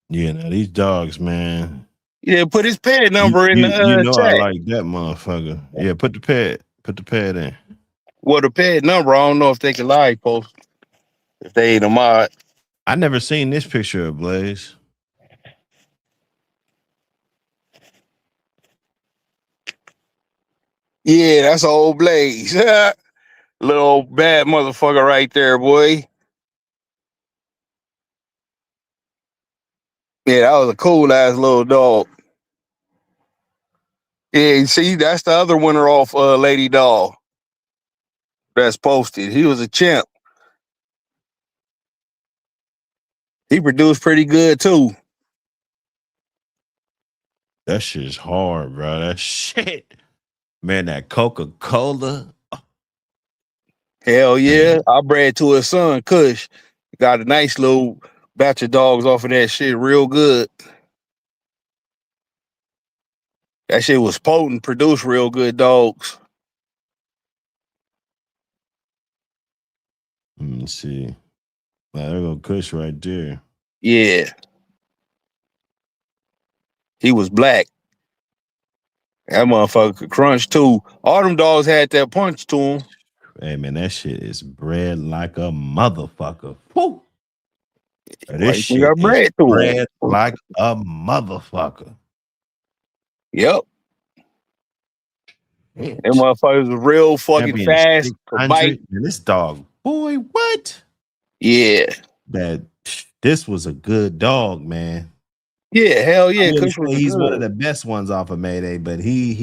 Yeah, now these dogs, man. Yeah, put his pad number in You the know I chat. like that motherfucker. Yeah, put the pad in. Well, the pad number, I don't know if they can live post if they ain't a mod. I never seen this picture of Blaze. Yeah, that's old Blaze. Little bad motherfucker right there, boy. Yeah, that was a cool ass little dog. Yeah, see, that's the other winner off Lady Dog that's posted. He was a champ. He produced pretty good too. That shit's hard, bro. That shit. Man, that Coca-Cola. Hell yeah. I bred to his son, Kush. Got a nice little batch of dogs off of that shit real good. That shit was potent, produced real good dogs. Let's see. Now, there go Kush right there. Yeah. He was black. That motherfucker could crunch too. All them dogs had that punch to him. Hey, man, that shit is bred like a motherfucker. Woo! This Like, shit got is bred to him. bred like a motherfucker. Yep. Them motherfuckers was real fucking Champion fast. Could bite. 600. And this dog, boy, what? Yeah. This was a good dog, man. Yeah, hell yeah. I wouldn't Kush was say he's good. one of the best ones off of Mayday, but he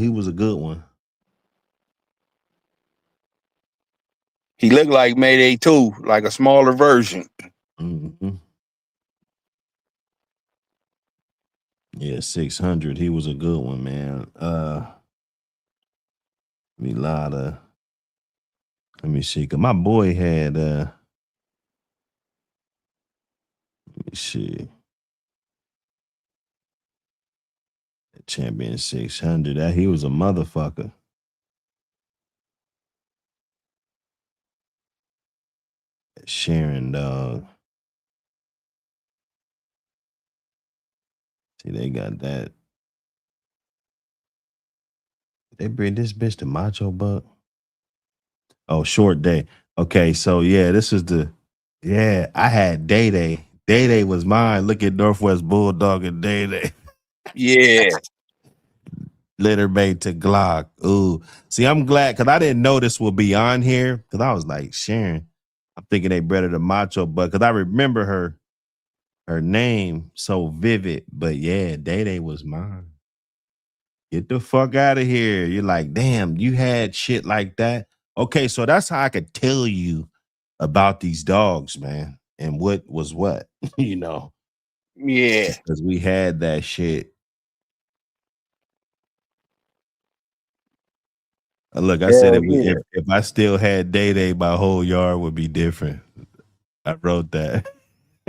was a good one. He looked like Mayday 2, like a smaller version. Mm-hmm. Yeah, 600. He was a good one, man. Let me see. Cause my boy had let me see. Champion 600. That he was a motherfucker. Sharon dog. See, they got that. They bring this bitch to Macho Buck. Oh, short day. Okay, so yeah, this is I had Day Day. Day Day was mine. Look at Northwest Bulldog and Day Day. Yeah. Litter mate to Glock. Ooh. See, I'm glad because I didn't know this would be on here. Because I was like, Sharon, I'm thinking they bred her to Macho Buck. Because I remember her name so vivid. But yeah, Day Day was mine. Get the fuck out of here. You're like, damn, you had shit like that. Okay, so that's how I could tell you about these dogs, man, and what was what, you know. Yeah. Because we had that shit. Look, I said if I still had Day Day, my whole yard would be different. I wrote that.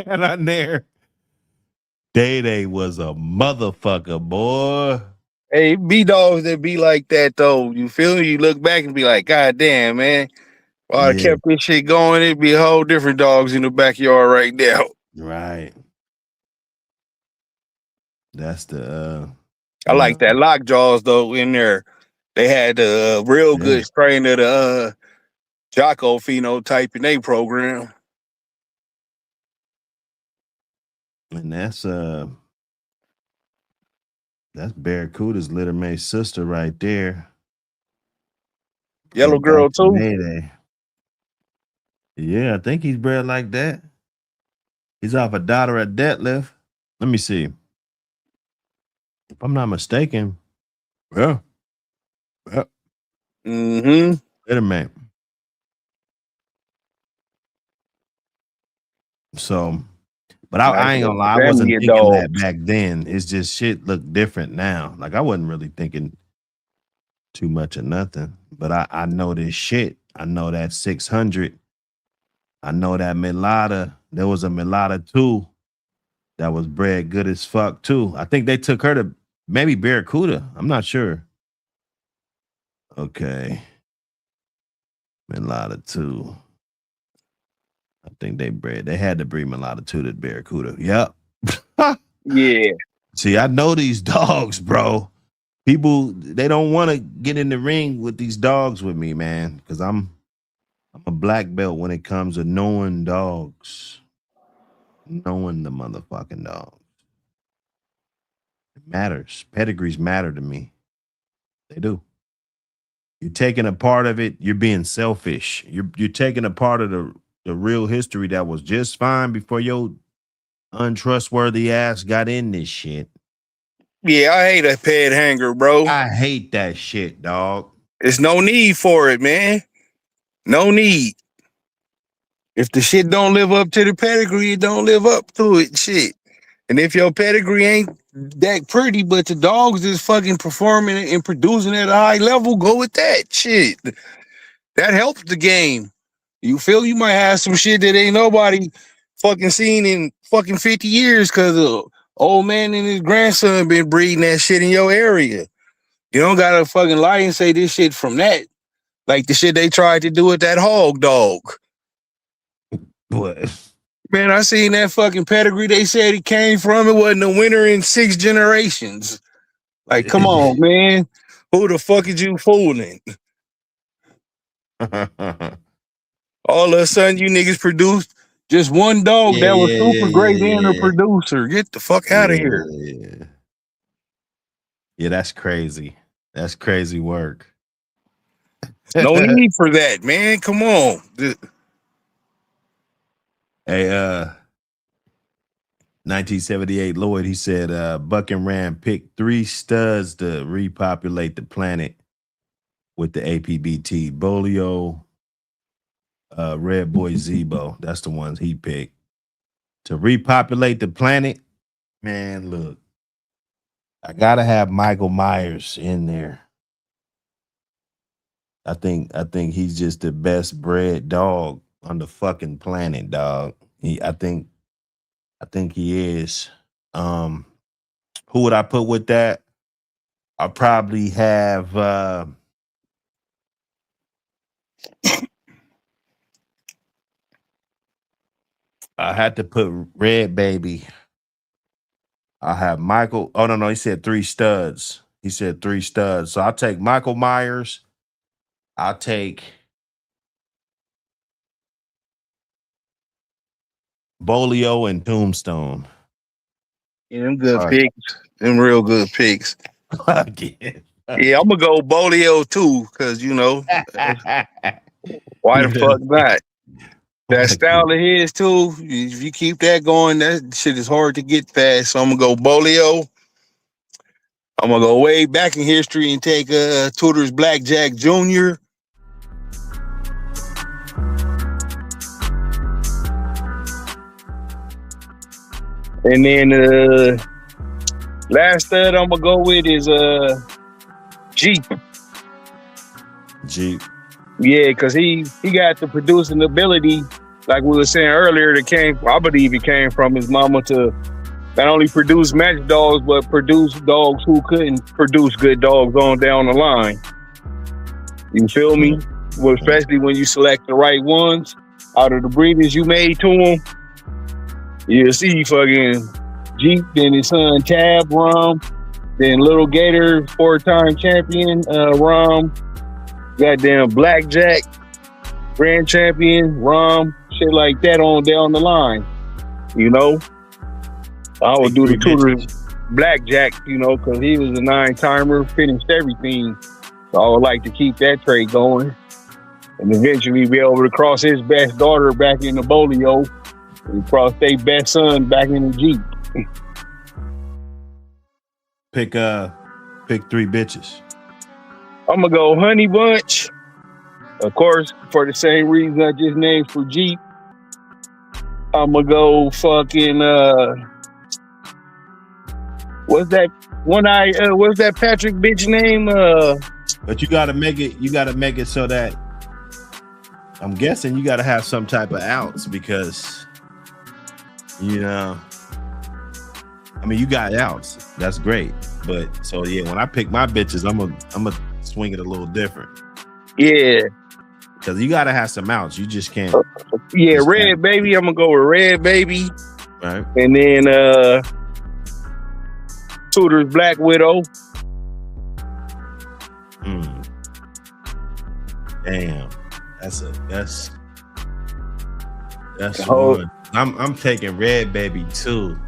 And on there, Day Day was a motherfucker, boy. Hey, be dogs that be like that though. You feel me? You look back and be like, God damn, man. If I kept this shit going, it'd be a whole different dogs in the backyard right now. Right. That's the I like that lockjaws though in there. They had the real good strain of the Jocko phenotype in their program. And that's Barracuda's littermate sister right there. Yellow girl too. Mayday. Yeah, I think he's bred like that. He's off a daughter at deadlift. Let me see. If I'm not mistaken. Yeah. Mm-hmm. Littermate. So, but I ain't gonna lie, I wasn't thinking that back then. It's just shit look different now. Like I wasn't really thinking too much of nothing. But I know this shit. I know that 600. I know that Milata. There was a Milata too that was bred good as fuck too. I think they took her to maybe Barracuda. I'm not sure. Okay. Milata too. I think they had to breed Milata too to Barracuda. Yep. Yeah. See, I know these dogs, bro. People, they don't want to get in the ring with these dogs with me, man, because I'm a black belt when it comes to knowing dogs. Knowing the motherfucking dogs. It matters. Pedigrees matter to me. They do. You're taking a part of it, you're being selfish. You're taking a part of the real history that was just fine before your untrustworthy ass got in this shit. Yeah, I hate a pet hanger, bro. I hate that shit, dog. There's no need for it, man. No need. If the shit don't live up to the pedigree, it don't live up to it. Shit. And if your pedigree ain't that pretty, but the dogs is fucking performing and producing at a high level, go with that shit. That helps the game. You feel you might have some shit that ain't nobody fucking seen in fucking 50 years because of old man and his grandson been breeding that shit in your area. You don't gotta fucking lie and say this shit from that. Like the shit they tried to do with that hog dog. What? Man, I seen that fucking pedigree they said he came from. It wasn't a winner in 6 generations. Like, come on, man. Who the fuck is you fooling? All of a sudden, you niggas produced just one dog that was super great and a producer. Get the fuck out of here. Yeah, that's crazy. That's crazy work. No need for that, man. Come on. Hey, 1978 Lloyd, he said Buck and Ram picked 3 studs to repopulate the planet with the APBT. Bolio, Red Boy Zebo. That's the ones he picked. To repopulate the planet, man, look. I gotta have Michael Myers in there. I think he's just the best bred dog on the fucking planet, dog. I think he is. Who would I put with that? I probably have I had to put Red Baby. I have Michael. Oh no, he said 3 studs. He said 3 studs. So I'll take Michael Myers. I'll take Bolio and Tombstone. Yeah, them good picks. Them real good picks. Yeah, I'm gonna go Bolio too, because you know why the fuck not? That style of his too. If you keep that going, that shit is hard to get past. So I'm gonna go Bolio. I'm gonna go way back in history and take Tudor's Blackjack Jr. And then last stud I'm gonna go with is Jeep. Jeep. Yeah, because he got the producing ability, like we were saying earlier, I believe it came from his mama to not only produce match dogs, but produce dogs who couldn't produce good dogs on down the line. You feel me? Well, especially when you select the right ones out of the breeders you made to them. You'll see fucking Jeep, then his son Tab, Rum, then Little Gator, 4-time champion, Rum, goddamn Blackjack, grand champion, Rum, shit like that on down the line. You know? I would do the Tudor's Blackjack, you know, because he was a 9-timer, finished everything. So I would like to keep that trade going and eventually be able to cross his best daughter back in the Bolio and cross their best son back in the Jeep. Pick 3 bitches. I'm gonna go Honey Bunch, of course, for the same reason I just named for Jeep. I'm gonna go fucking what's that what's that Patrick bitch name? But you gotta make it so that I'm guessing you gotta have some type of outs because you know, I mean you got outs. That's great. But so yeah, when I pick my bitches, I'm gonna swing it a little different. Yeah. Because you gotta have some outs. You just can't. Yeah, Red Baby. I'm gonna go with Red Baby. Right. And then Tudor's Black Widow. Damn. That's one. I'm taking Red Baby too.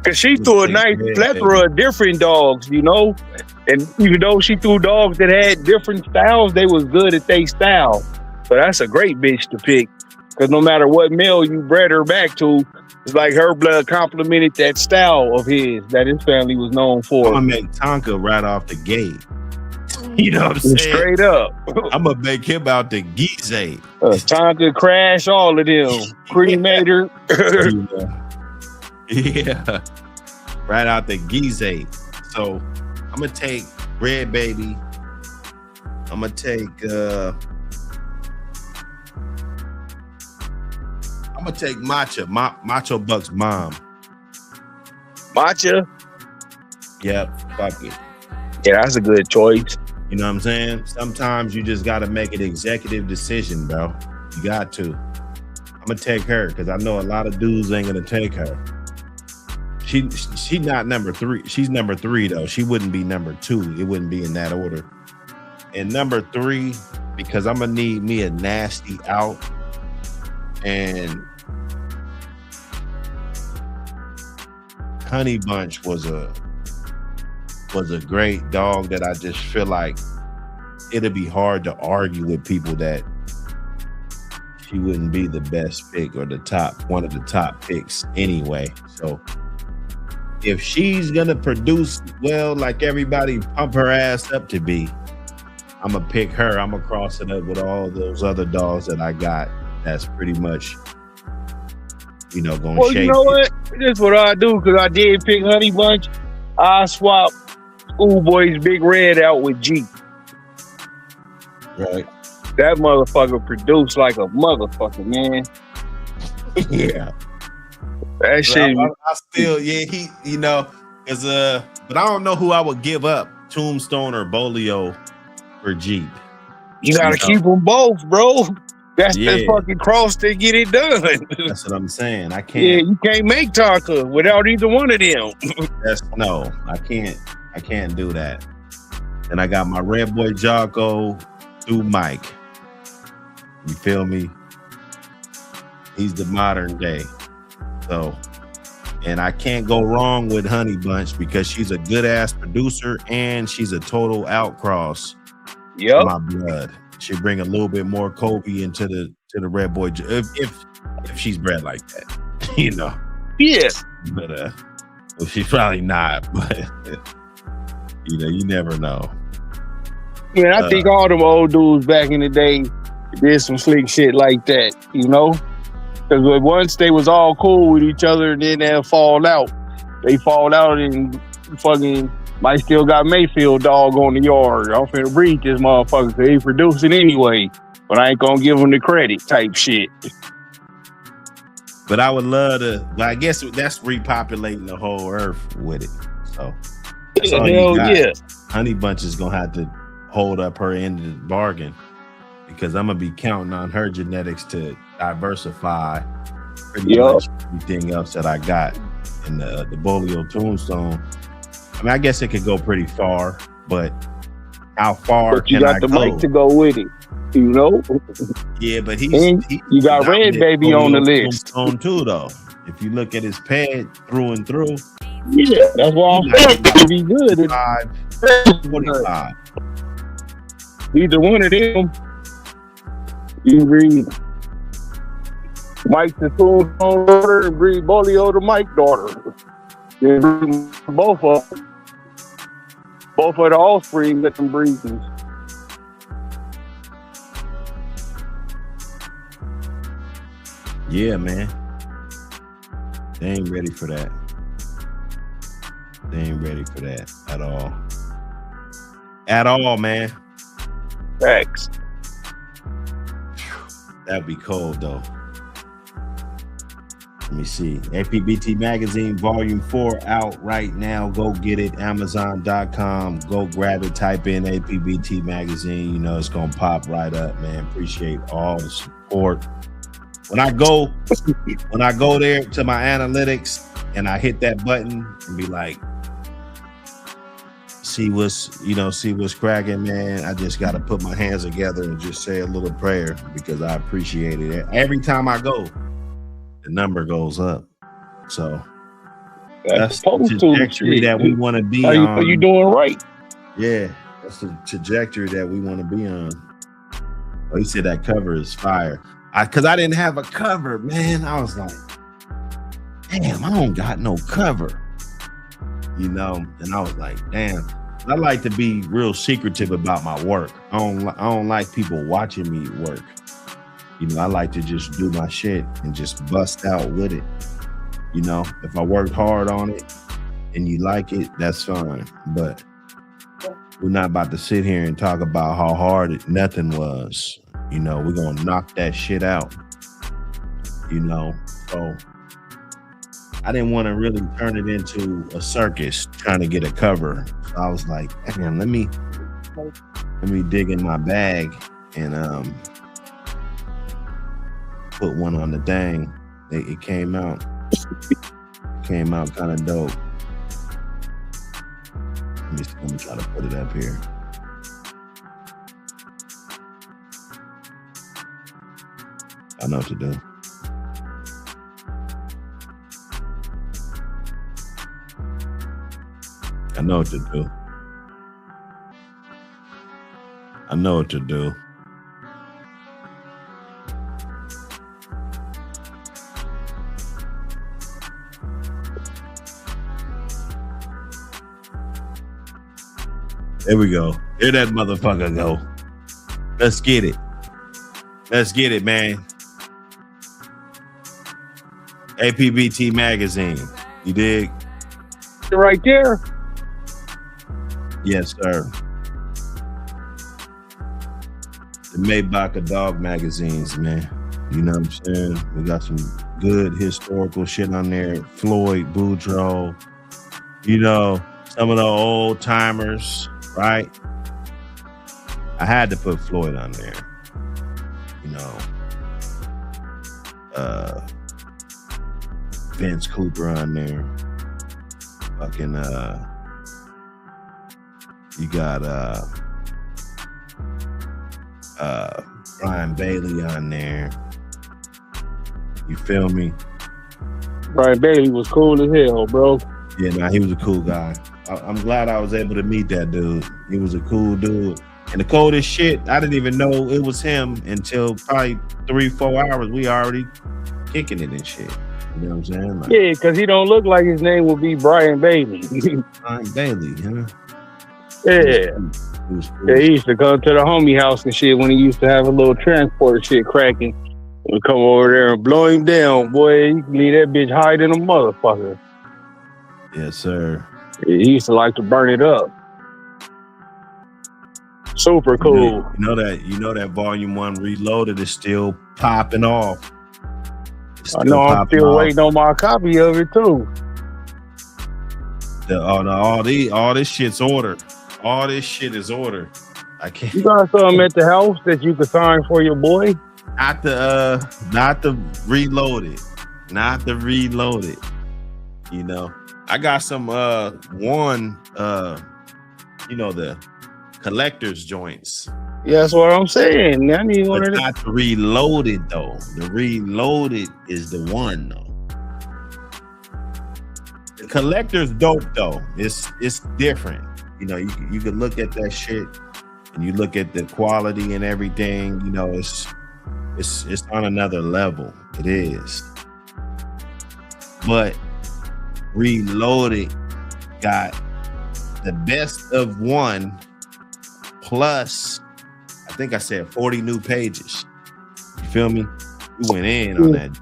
Cause she threw a nice plethora of different dogs, you know? And even though she threw dogs that had different styles, they was good at their style. So that's a great bitch to pick. Cause no matter what male you bred her back to, it's like her blood complemented that style of his that his family was known for. I'm gonna make Tonka right off the gate. You know what I'm saying? Straight up. I'm gonna make him out the geese. Tonka, Crash, all of them. Cremator. Yeah. Right out the geese. So I'm gonna take Red Baby. I'm gonna take Matcha, Macho Buck's mom. Matcha? Yep, fuck it. Yeah, that's a good choice. You know what I'm saying? Sometimes you just gotta make an executive decision, bro. You got to. I'm gonna take her because I know a lot of dudes ain't gonna take her. She not number 3. She's number 3 though. She wouldn't be number 2. It wouldn't be in that order. And number 3, because I'm gonna need me a nasty out. And Honey Bunch was a great dog that I just feel like it'd be hard to argue with people that she wouldn't be the best pick or one of the top picks anyway. So if she's gonna produce well, like everybody pump her ass up to be, I'm gonna pick her. I'm gonna cross it up with all those other dogs that I got. That's pretty much, gonna shake. You know what? This is what I do because I did pick Honey Bunch. I swap Schoolboy's Big Red out with Jeep. Right. That motherfucker produced like a motherfucker, man. Yeah. That shit. I still, he, but I don't know who I would give up, Tombstone or Bolio for Jeep. You gotta keep them both, bro. That's the fucking cross to get it done. That's what I'm saying. I can't. Yeah, you can't make Tonka without either one of them. No, I can't. I can't do that. And I got my Red Boy Jocko through Mike. You feel me? He's the modern day. So, and I can't go wrong with Honey Bunch because she's a good ass producer and she's a total outcross. Yep. My blood. She bring a little bit more Kobe into the Red Boy if she's bred like that, Yeah. But well, she's probably not. But you never know. Yeah, I think all them old dudes back in the day did some slick shit like that, because once they was all cool with each other, then they'll fall out. They fall out and fucking might still got Mayfield dog on the yard. I'm finna breed this motherfucker because he producing anyway, but I ain't gonna give him the credit type shit. But I would love to, but I guess that's repopulating the whole earth with it. So that's all you got. Yeah. Honey Bunch is gonna have to hold up her end of the bargain because I'm gonna be counting on her genetics to diversify pretty much everything else that I got in the Bolio Tombstone. I mean, I guess it could go pretty far, but how far but you got the mic to go with it, Yeah, but you got Red Baby on the list. Tombstone too, though. If you look at his pad through and through, yeah, that's why I'm saying to be good. 45. Either one of them, you breed Mike the Tombstone daughter and breed Bolio the Mike daughter. Both of them. Both of the offspring get them breeding. Yeah, man. They ain't ready for that. They ain't ready for that at all. At all, man. Facts. That'd be cold, though. Let me see. APBT Magazine Volume 4 out right now. Go get it. Amazon.com. Go grab it. Type in APBT Magazine. You know it's going to pop right up, man. Appreciate all the support. When I go there to my analytics and I hit that button and be like, see what's cracking, man. I just got to put my hands together and just say a little prayer because I appreciate it. Every time I go, the number goes up. So that's the trajectory that we want to be on. Are you doing right? Yeah, that's the trajectory that we want to be on. Oh, he said that cover is fire. Because I didn't have a cover, man. I was like, damn, I don't got no cover. You know, and I was like, damn. I like to be real secretive about my work. I don't like people watching me work. You know, I like to just do my shit and just bust out with it. You know, if I worked hard on it and you like it, that's fine. But we're not about to sit here and talk about how hard nothing was. You know, we're going to knock that shit out. You know, so I didn't want to really turn it into a circus trying to get a cover. So I was like, man, let me dig in my bag and put one on the thing. It came out. Came out kind of dope. Let me try to put it up here. I know what to do. I know what to do. I know what to do. There we go. Here that motherfucker go. Let's get it. Let's get it, man. APBT Magazine. You dig? Right there. Yes, sir. The Maybach of dog magazines, man. You know what I'm saying? We got some good historical shit on there. Floyd, Boudreaux. You know, some of the old timers, right? I had to put Floyd on there. You know, Vince Cooper on there. Fucking you got Brian Bailey on there. You feel me? Brian Bailey was cool as hell, bro. Yeah, nah, he was a cool guy. I'm glad I was able to meet that dude. He was a cool dude. And the coldest shit, I didn't even know it was him until probably 3-4 hours. We already kicking it and shit. You know what I'm saying? Like, yeah, because he don't look like his name would be Brian Bailey. Brian Bailey, huh? Yeah. Cool. Yeah, he used to come to the homie house and shit when he used to have a little transporter shit cracking. We'd come over there and blow him down, boy. You can leave that bitch hiding a motherfucker. Yes, sir. He used to like to burn it up. Super cool. You know that Volume 1 Reloaded is still popping off. I know I'm still waiting on my copy of it too. All this shit's ordered. All this shit is ordered. I can't. You got something at the house that you could sign for your boy? Not the Reloaded. Not the Reloaded. You know, I got some the collector's joints. Yeah, that's what I'm saying. I need one of them. Not the Reloaded though. The Reloaded is the one though. The collector's dope though. It's different. You know, you can look at that shit and you look at the quality and everything. You know, it's on another level. It is. But Reloaded got the best of one plus, I think I said 40 new pages. You feel me? We went in on that.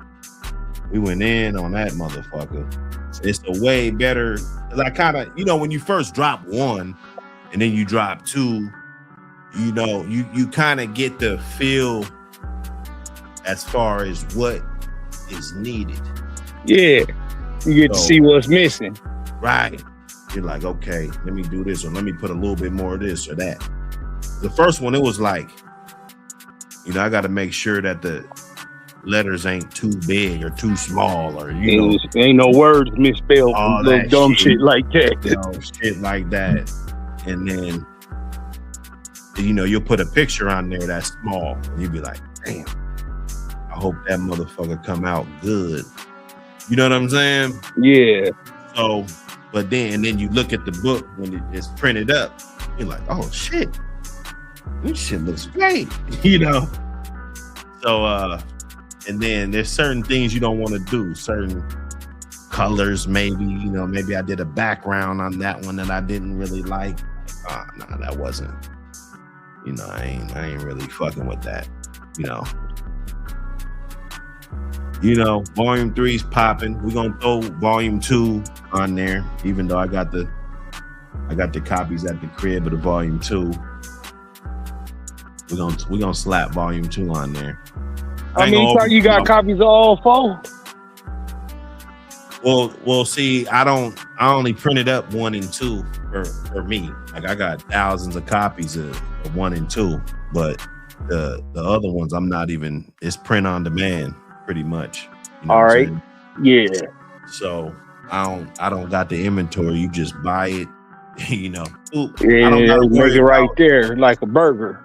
We went in on that motherfucker. It's a way better. I kind of, when you first drop one and then you drop two, you kind of get the feel as far as what is needed. Yeah, you get to see what's missing. Right. You're like, okay, let me do this, or let me put a little bit more of this or that. The first one, it was like, I got to make sure that the letters ain't too big or too small, or ain't no words misspelled, little dumb shit like that. Shit like that. And then you'll put a picture on there that's small, and you'll be like, damn, I hope that motherfucker come out good. You know what I'm saying? Yeah. So, but then you look at the book when it's printed up, you're like, oh shit, this shit looks great. So and then there's certain things you don't want to do, certain colors, maybe I did a background on that one that I didn't really like. Nah, that wasn't, I ain't really fucking with that. Volume 3's popping. We're gonna throw volume 2 on there, even though I got the copies at the crib of the volume 2. We're gonna slap volume 2 on there. How many times you got copies of all 4? Well, see, I only printed up 1 and 2 for me. Like, I got thousands of copies of 1 and 2, but the other ones I'm not even. It's print on demand, pretty much. All right. Yeah. So I don't got the inventory. You just buy it. Oop, yeah, I don't gotta make it right there like a burger.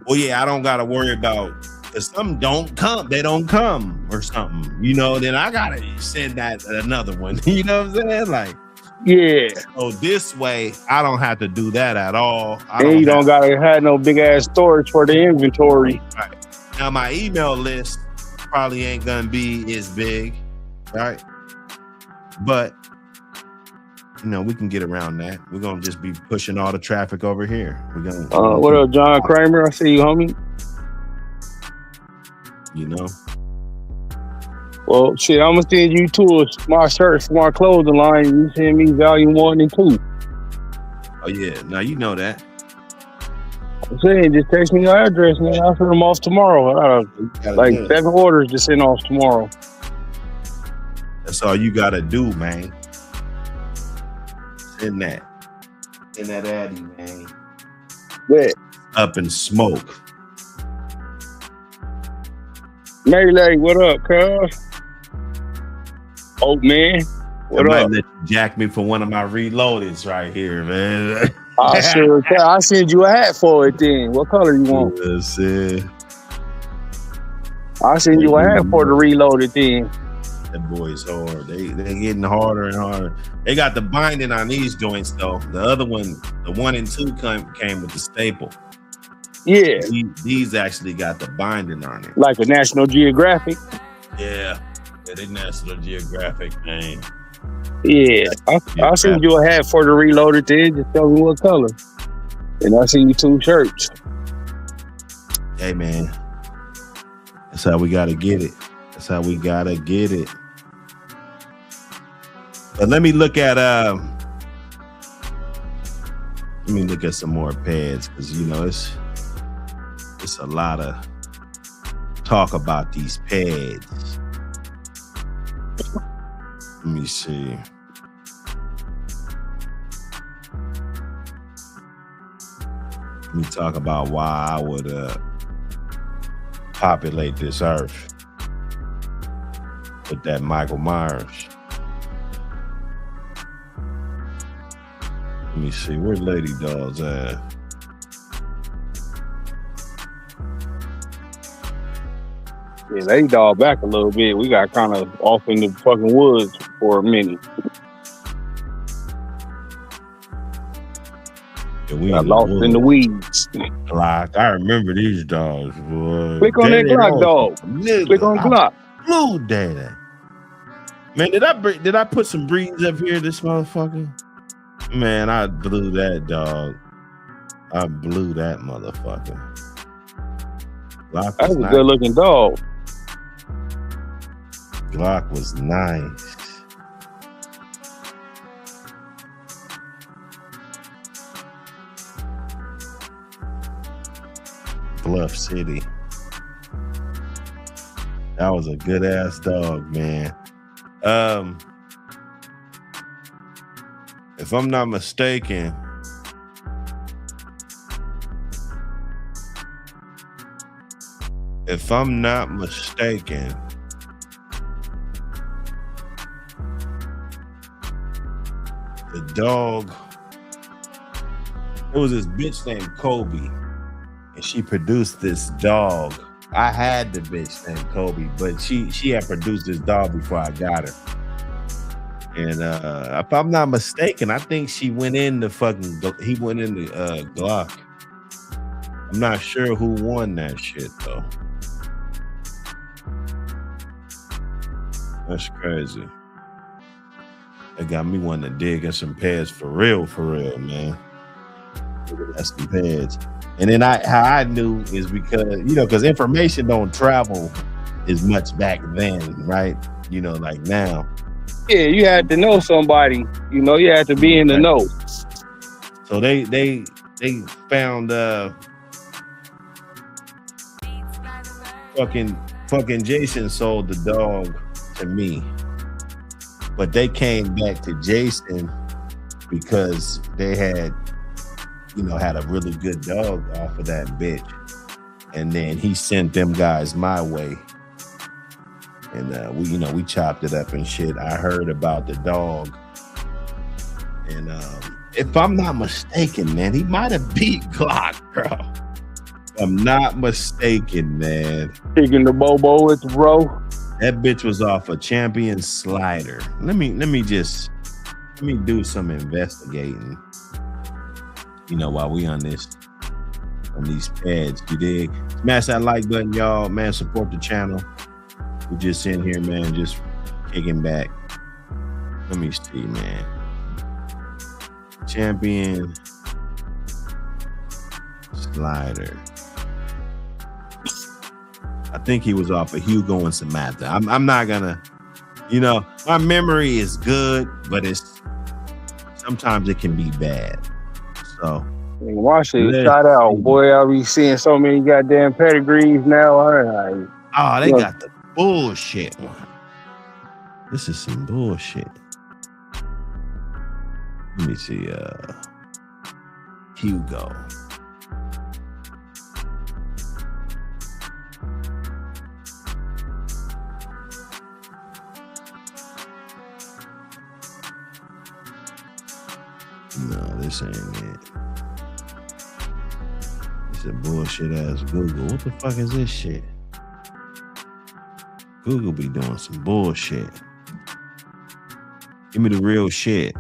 Well, yeah, I don't gotta worry about. If some don't come, they don't come or something, then I gotta send that another one. You know what I'm saying? Like, yeah. So this way, I don't have to do that at all. You don't gotta have no big ass storage for the inventory. Right. Now my email list probably ain't gonna be as big, right? But we can get around that. We're gonna just be pushing all the traffic over here. We're gonna. What up, John Kramer? I see you, homie. Well, shit, I'm gonna send you my shirts for my clothing line. You send me volume 1 and 2. Oh yeah, now you know that. I'm saying, just text me your address, man. I'll send them off tomorrow. Like 7 orders to send off tomorrow. That's all you gotta do, man. Send that Addy, man. Yeah. Up in smoke. Melee, what up, cuz? Oh man, what up? Let you jack me for one of my reloadeds right here, man. I'll send you a hat for it then. What color you want? That's it. I'll send you a hat for the reloaded then. That boy's hard. They getting harder and harder. They got the binding on these joints though. The other one, the 1 and 2 came with the staple. Yeah. These actually got the binding on it. Like a National Geographic? Yeah, they National Geographic, man. Yeah. I'll send you a hat for the reloaded then. Just tell me what color. And I'll send you 2 shirts. Hey, man. That's how we got to get it. But let me look at some more pads, because it's a lot of talk about these pads. Let me see. Let me talk about why I would populate this earth with that Michael Myers. Let me see, where Lady Dogs at? Yeah, Lady Dog back a little bit. We got kind of off in the fucking woods for a minute. Yeah, we got lost in the weeds. Like, I remember these dogs, boy. Click on that Glock, dog. Click on Glock. Blue daddy. Man, did I put some breeds up here, this motherfucker? Man, I blew that dog. I blew that motherfucker. That's a good looking dog. Glock was nice. Bluff City. That was a good ass dog, man. If I'm not mistaken, the dog, it was this bitch named Kobe, and she produced this dog. I had the bitch named Kobe, but she had produced this dog before I got her. And if I'm not mistaken, I think he went in the Glock. I'm not sure who won that shit though. That's crazy. It got me wanting to dig in some pads for real, man. That's some pads. And then how I knew is because, because information don't travel as much back then, right? Like now. Yeah, you had to know somebody. You had to be in the know. So they found fucking Jason sold the dog to me, but they came back to Jason because they had had a really good dog off of that bitch, and then he sent them guys my way, and we chopped it up and shit. I heard about the dog, and if I'm not mistaken, man, he might have beat Glock, bro. If I'm not mistaken, man. Taking the Bobo with the bro. That bitch was off a champion slider. Let me do some investigating. While we on these pads, you dig? Smash that like button, y'all. Man, support the channel. We just sitting here, man, just kicking back. Let me see, man. Champion slider. I think he was off of Hugo and Samantha. I'm not gonna, my memory is good, but sometimes it can be bad. So watch it, shout out, boy. I be seeing so many goddamn pedigrees now. They got the bullshit one. This is some bullshit. Let me see, Hugo. No, this ain't it. It's a bullshit ass Google. What the fuck is this shit? Google be doing some bullshit. Give me the real shit.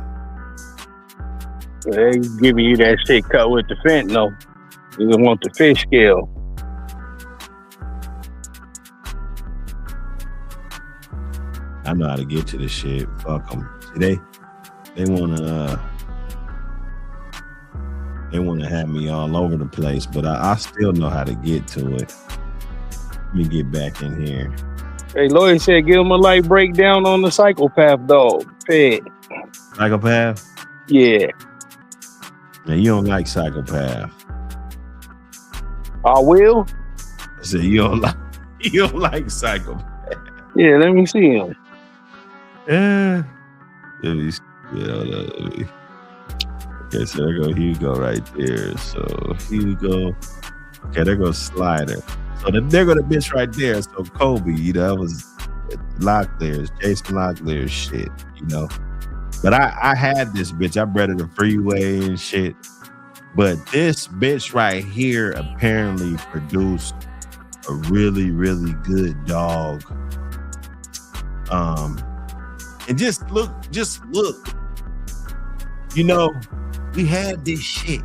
They giving you that shit cut with the fentanyl. You don't want the fish scale. I know how to get to this shit. Fuck them. See, they wanna have me all over the place, but I still know how to get to it. Let me get back in here. Hey, Lloyd said give him a light breakdown on the psychopath dog. Fed. Psychopath? Yeah. Man, you don't like psychopath. I will. I said you don't like psychopath. Yeah, let me see him. Let me. Okay, so there go Hugo right there. So Hugo. Okay, there goes Slider. So there go the bitch right there. So Kobe, that was Locklear's, Jason Locklear's shit, But I had this bitch. I bred her the freeway and shit. But this bitch right here apparently produced a really, really good dog. And just look. We had this shit.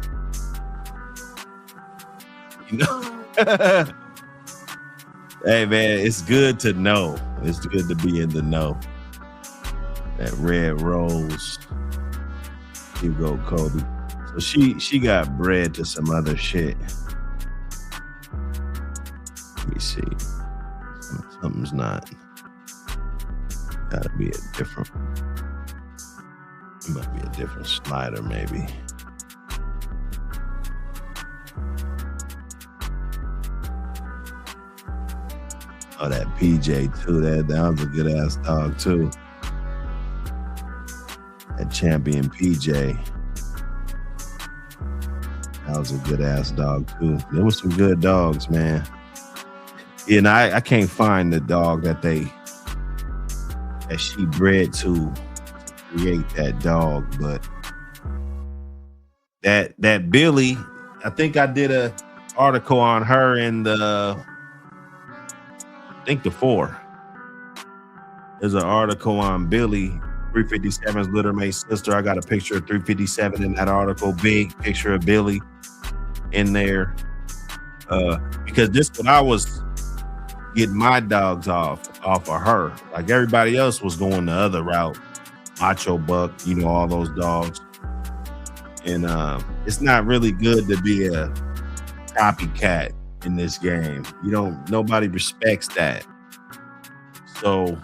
Hey man, it's good to know. It's good to be in the know. That red rose. Hugo Kobe. So she got bred to some other shit. Let me see. Something's not. Gotta be a different. It might be a different slider, maybe. Oh, that PJ too. That was a good ass dog too. That champion PJ. That was a good ass dog too. There was some good dogs, man. Yeah, and I can't find the dog that she bred to create that dog, but that Billy, I think I did a article on her in the 4. There's an article on Billy, 357's littermate sister. I got a picture of 357 in that article, big picture of Billy in there. Because this when I was getting my dogs off of her. Like everybody else was going the other route. Macho Buck, you know, all those dogs. And it's not really good to be a copycat in this game. Nobody respects that. So,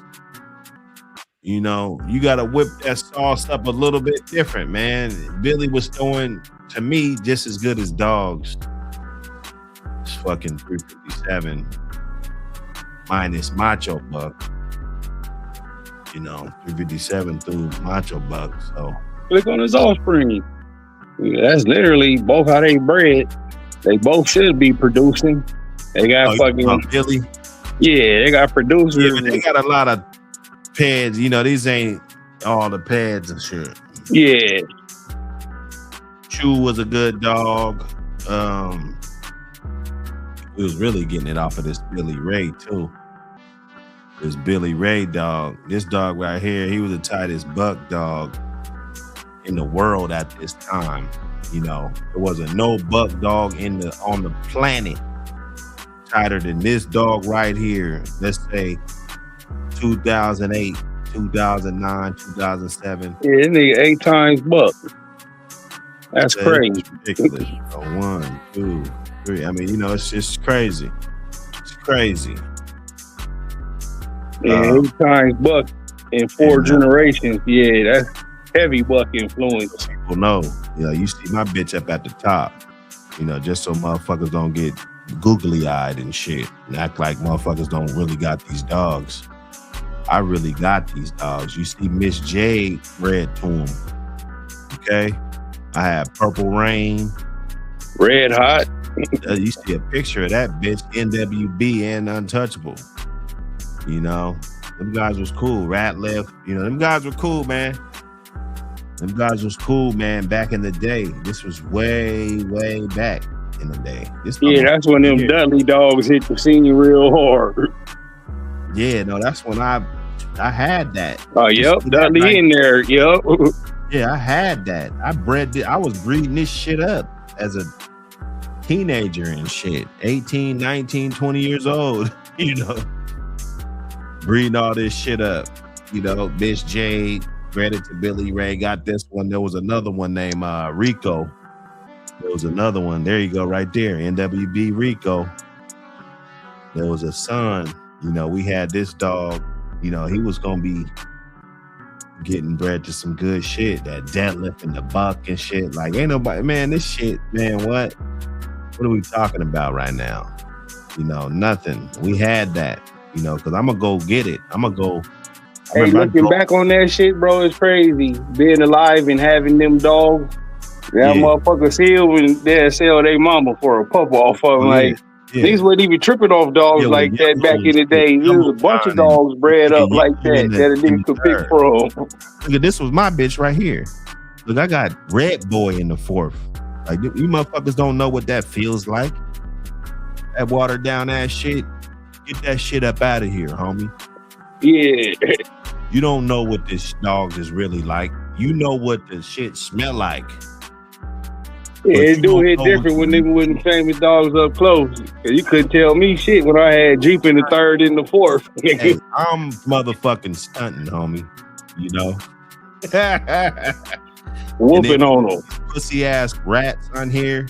you know, you got to whip that sauce up a little bit different, man. Billy was throwing, to me, just as good as dogs. It's fucking 357 minus Macho Buck. You know, 357 through Macho Buck. So click on his offspring. That's literally both how they bred. They both should be producing. They got fucking Billy. Yeah, they got producers. Yeah, they got a lot of pads. You know, these ain't all the pads and shit. Yeah. Chew was a good dog. We was really getting it off of this Billy Ray too. This Billy Ray dog. This dog right here, he was the tightest buck dog in the world at this time. You know, there wasn't no buck dog on the planet tighter than this dog right here. Let's say 2008, 2009, 2007. Yeah, this nigga 8 times buck. That's crazy. Ridiculous. 1, 2, 3. I mean, you know, it's just crazy. It's crazy. Yeah, 8 times buck in 4 generations. Yeah, that's heavy buck influence. People know. You know, you see my bitch up at the top. You know, just so motherfuckers don't get googly-eyed and shit and act like motherfuckers don't really got these dogs. I really got these dogs. You see Miss Jade bred to them. Okay? I had Purple Rain. Red Hot. You see a picture of that bitch, NWB and Untouchable. You know, them guys was cool. Ratliff, you know, them guys were cool, man. Them guys was cool, man, back in the day. This was way, way back in the day. That's when them Dudley dogs hit the scene real hard. Yeah, no, that's when I had that. Oh, yep, Dudley in there, yep. Yeah, I had that. I was breeding this shit up as a teenager and shit. 18, 19, 20 years old, you know. Breeding all this shit up. You know, Miss Jade, bred it to Billy Ray, got this one. There was another one named Rico. There was another one. There you go, right there. NWB Rico. There was a son. You know, we had this dog. You know, he was going to be getting bred to some good shit. That deadlift and the buck and shit. Like, ain't nobody, man, this shit, man, what are we talking about right now? You know, nothing. We had that, you know, because I'm going to go get it. I'm going to go. Hey, looking back on that shit, bro, it's crazy. Being alive and having them dogs. That motherfucker they'll sell their mama for a pup off of them. Like, these wasn't even tripping off dogs like that back in the day. There was a bunch of dogs bred up like that a nigga could pick from. Look at this was my bitch right here. Look, I got Red Boy in the 4th. Like, you motherfuckers don't know what that feels like. That watered down ass shit. Get that shit up out of here, homie. Yeah. You don't know what this dog is really like. You know what the shit smell like. Yeah, it do hit different when niggas with famous dogs up close. You couldn't tell me shit when I had Jeep in the 3rd and the 4th. Hey, I'm motherfucking stunting, homie. You know? Whooping on them. Pussy ass rats on here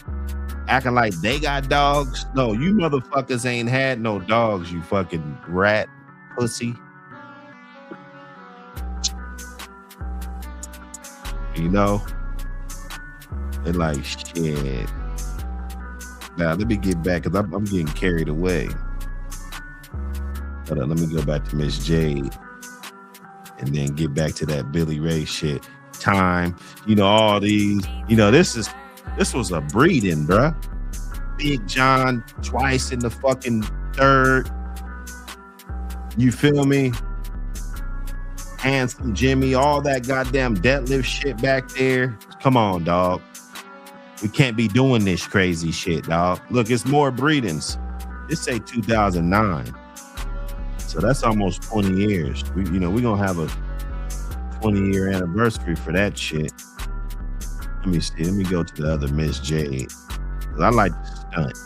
acting like they got dogs. No, you motherfuckers ain't had no dogs, you fucking rat pussy. You know? They're like, shit. Now, let me get back, because I'm getting carried away. Hold on, let me go back to Miss Jade. And then get back to that Billy Ray shit. Time. You know, all these. You know, this was a breeding, bruh. Big John twice in the fucking third. You feel me? Handsome Jimmy, all that goddamn deadlift shit back there. Come on, dog. We can't be doing this crazy shit, dog. Look, it's more breedings. This say 2009. So that's almost 20 years. We're gonna have a 20-year anniversary for that shit. Let me see. Let me go to the other Miss Jade. I like to stunt.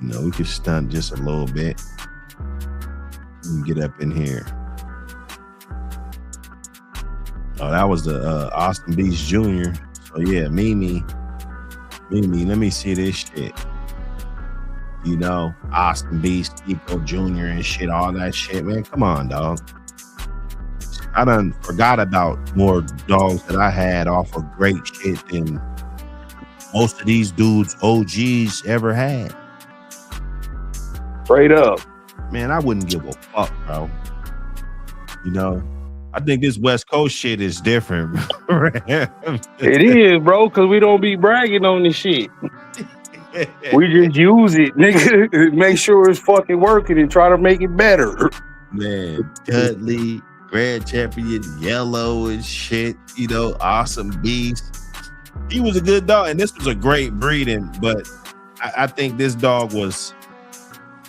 You know, we could stunt just a little bit. Let me get up in here. Oh, that was the Austin Beast Jr. So yeah, Mimi, let me see this shit. You know, Austin Beast, Eco Jr. and shit, all that shit, man. Come on, dog. I done forgot about more dogs that I had off of great shit than most of these dudes OGs ever had. Straight up. Man, I wouldn't give a fuck, bro. You know, I think this West Coast shit is different. It is, bro, because we don't be bragging on this shit. We just use it, nigga. Make sure it's fucking working and try to make it better. Man, Dudley, Red Champion, Yellow and shit, you know, Awesome Beast. He was a good dog, and this was a great breeding, but I think this dog was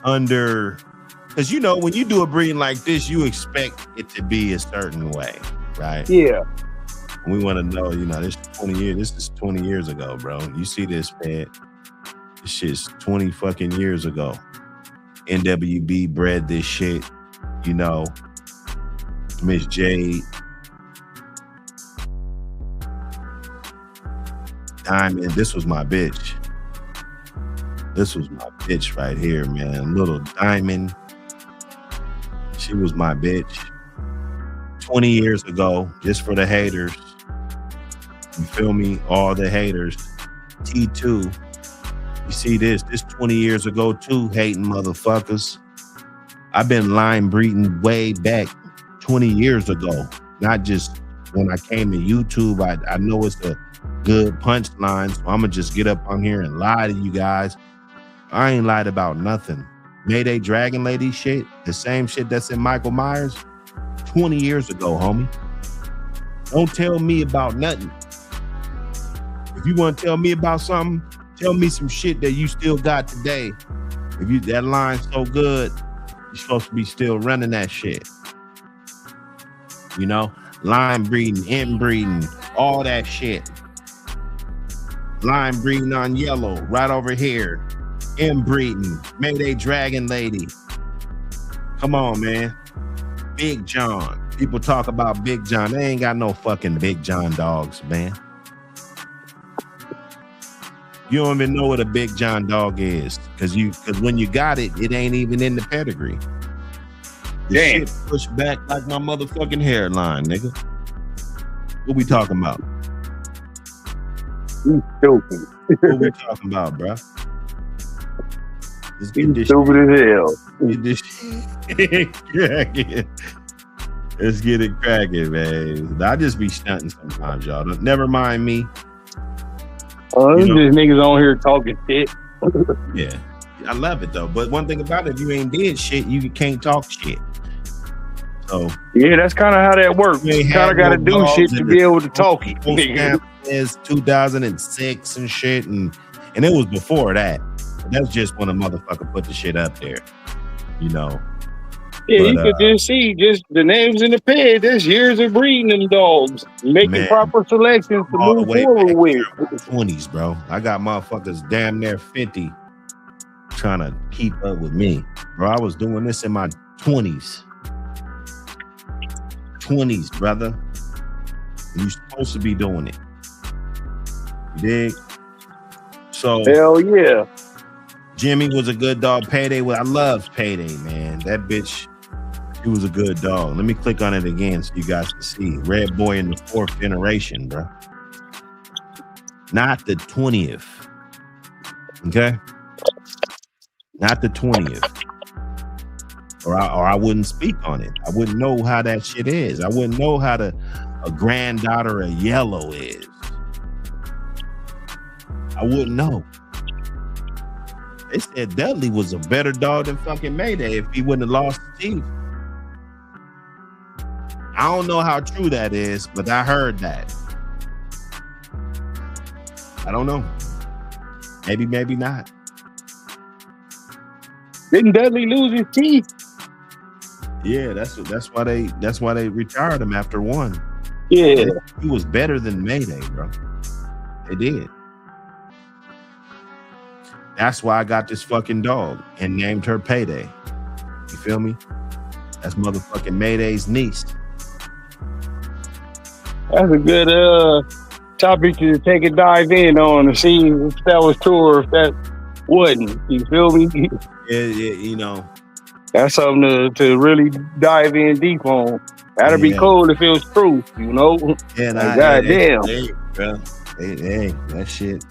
under, because you know, when you do a breeding like this, you expect it to be a certain way, right? Yeah. We want to know, you know, this is 20 years ago, bro. You see this, man. This shit's 20 fucking years ago. NWB bred this shit, you know. Miss Jade. Diamond, this was my bitch. This was my bitch right here, man. Little Diamond. She was my bitch. 20 years ago, just for the haters. You feel me? All the haters. T2. You see this 20 years ago too, hating motherfuckers. I've been line breeding way back 20 years ago. Not just when I came to YouTube. I know it's a good punchline, so I'm gonna just get up on here and lie to you guys. I ain't lied about nothing. Mayday Dragon Lady shit, the same shit that's in Michael Myers, 20 years ago, homie. Don't tell me about nothing. If you want to tell me about something, tell me some shit that you still got today. If that line's so good, you're supposed to be still running that shit. You know, line breeding, inbreeding, all that shit. Line breeding on Yellow, right over here. Inbreeding, Mayday Dragon Lady. Come on, man. Big John. People talk about Big John. They ain't got no fucking Big John dogs, man. You don't even know what a Big John dog is, because when you got it, it ain't even in the pedigree. The shit pushed back like my motherfucking hairline, nigga. What we talking about? You stupid. What we talking about, bro? Let's get this stupid as hell. Get this shit cracking. Let's get it cracking, man. I just be stunting sometimes, y'all. Never mind me. There's just niggas on here talking shit. Yeah, I love it though. But one thing about it, if you ain't did shit, you can't talk shit. So yeah, that's kind of how that works. You kind of got to do shit to be able to talk it. It's 2006 and shit, and it was before that. That's just when a motherfucker put the shit up there, you know. Yeah, you could just see just the names in the ped. There's years of breeding them dogs, making proper selections to move forward with. 20s, bro. I got motherfuckers damn near 50 trying to keep up with me, bro. I was doing this in my 20s. 20s, brother. You're supposed to be doing it. You dig? So hell yeah. Jimmy was a good dog. Payday, I loved Payday, man. That bitch He was a good dog. Let me click on it again so you guys can see. Red Boy in the 4th generation, bro. Not the 20th. Okay? Not the 20th. Or I wouldn't speak on it. I wouldn't know how that shit is. I wouldn't know how a granddaughter of yellow is. I wouldn't know. They said Dudley was a better dog than fucking Mayday if he wouldn't have lost his teeth. I don't know how true that is, but I heard that. I don't know. Maybe, maybe not. Didn't Dudley lose his teeth? Yeah, that's why they retired him after 1. Yeah. He was better than Mayday, bro. They did. That's why I got this fucking dog and named her Payday. You feel me? That's motherfucking Mayday's niece. That's a good topic to take a dive in on and see if that was true or if that wasn't. You feel me? Yeah, you know. That's something to really dive in deep on. That'd be cool if it was true, you know? Yeah, like, goddamn. Hey, that shit.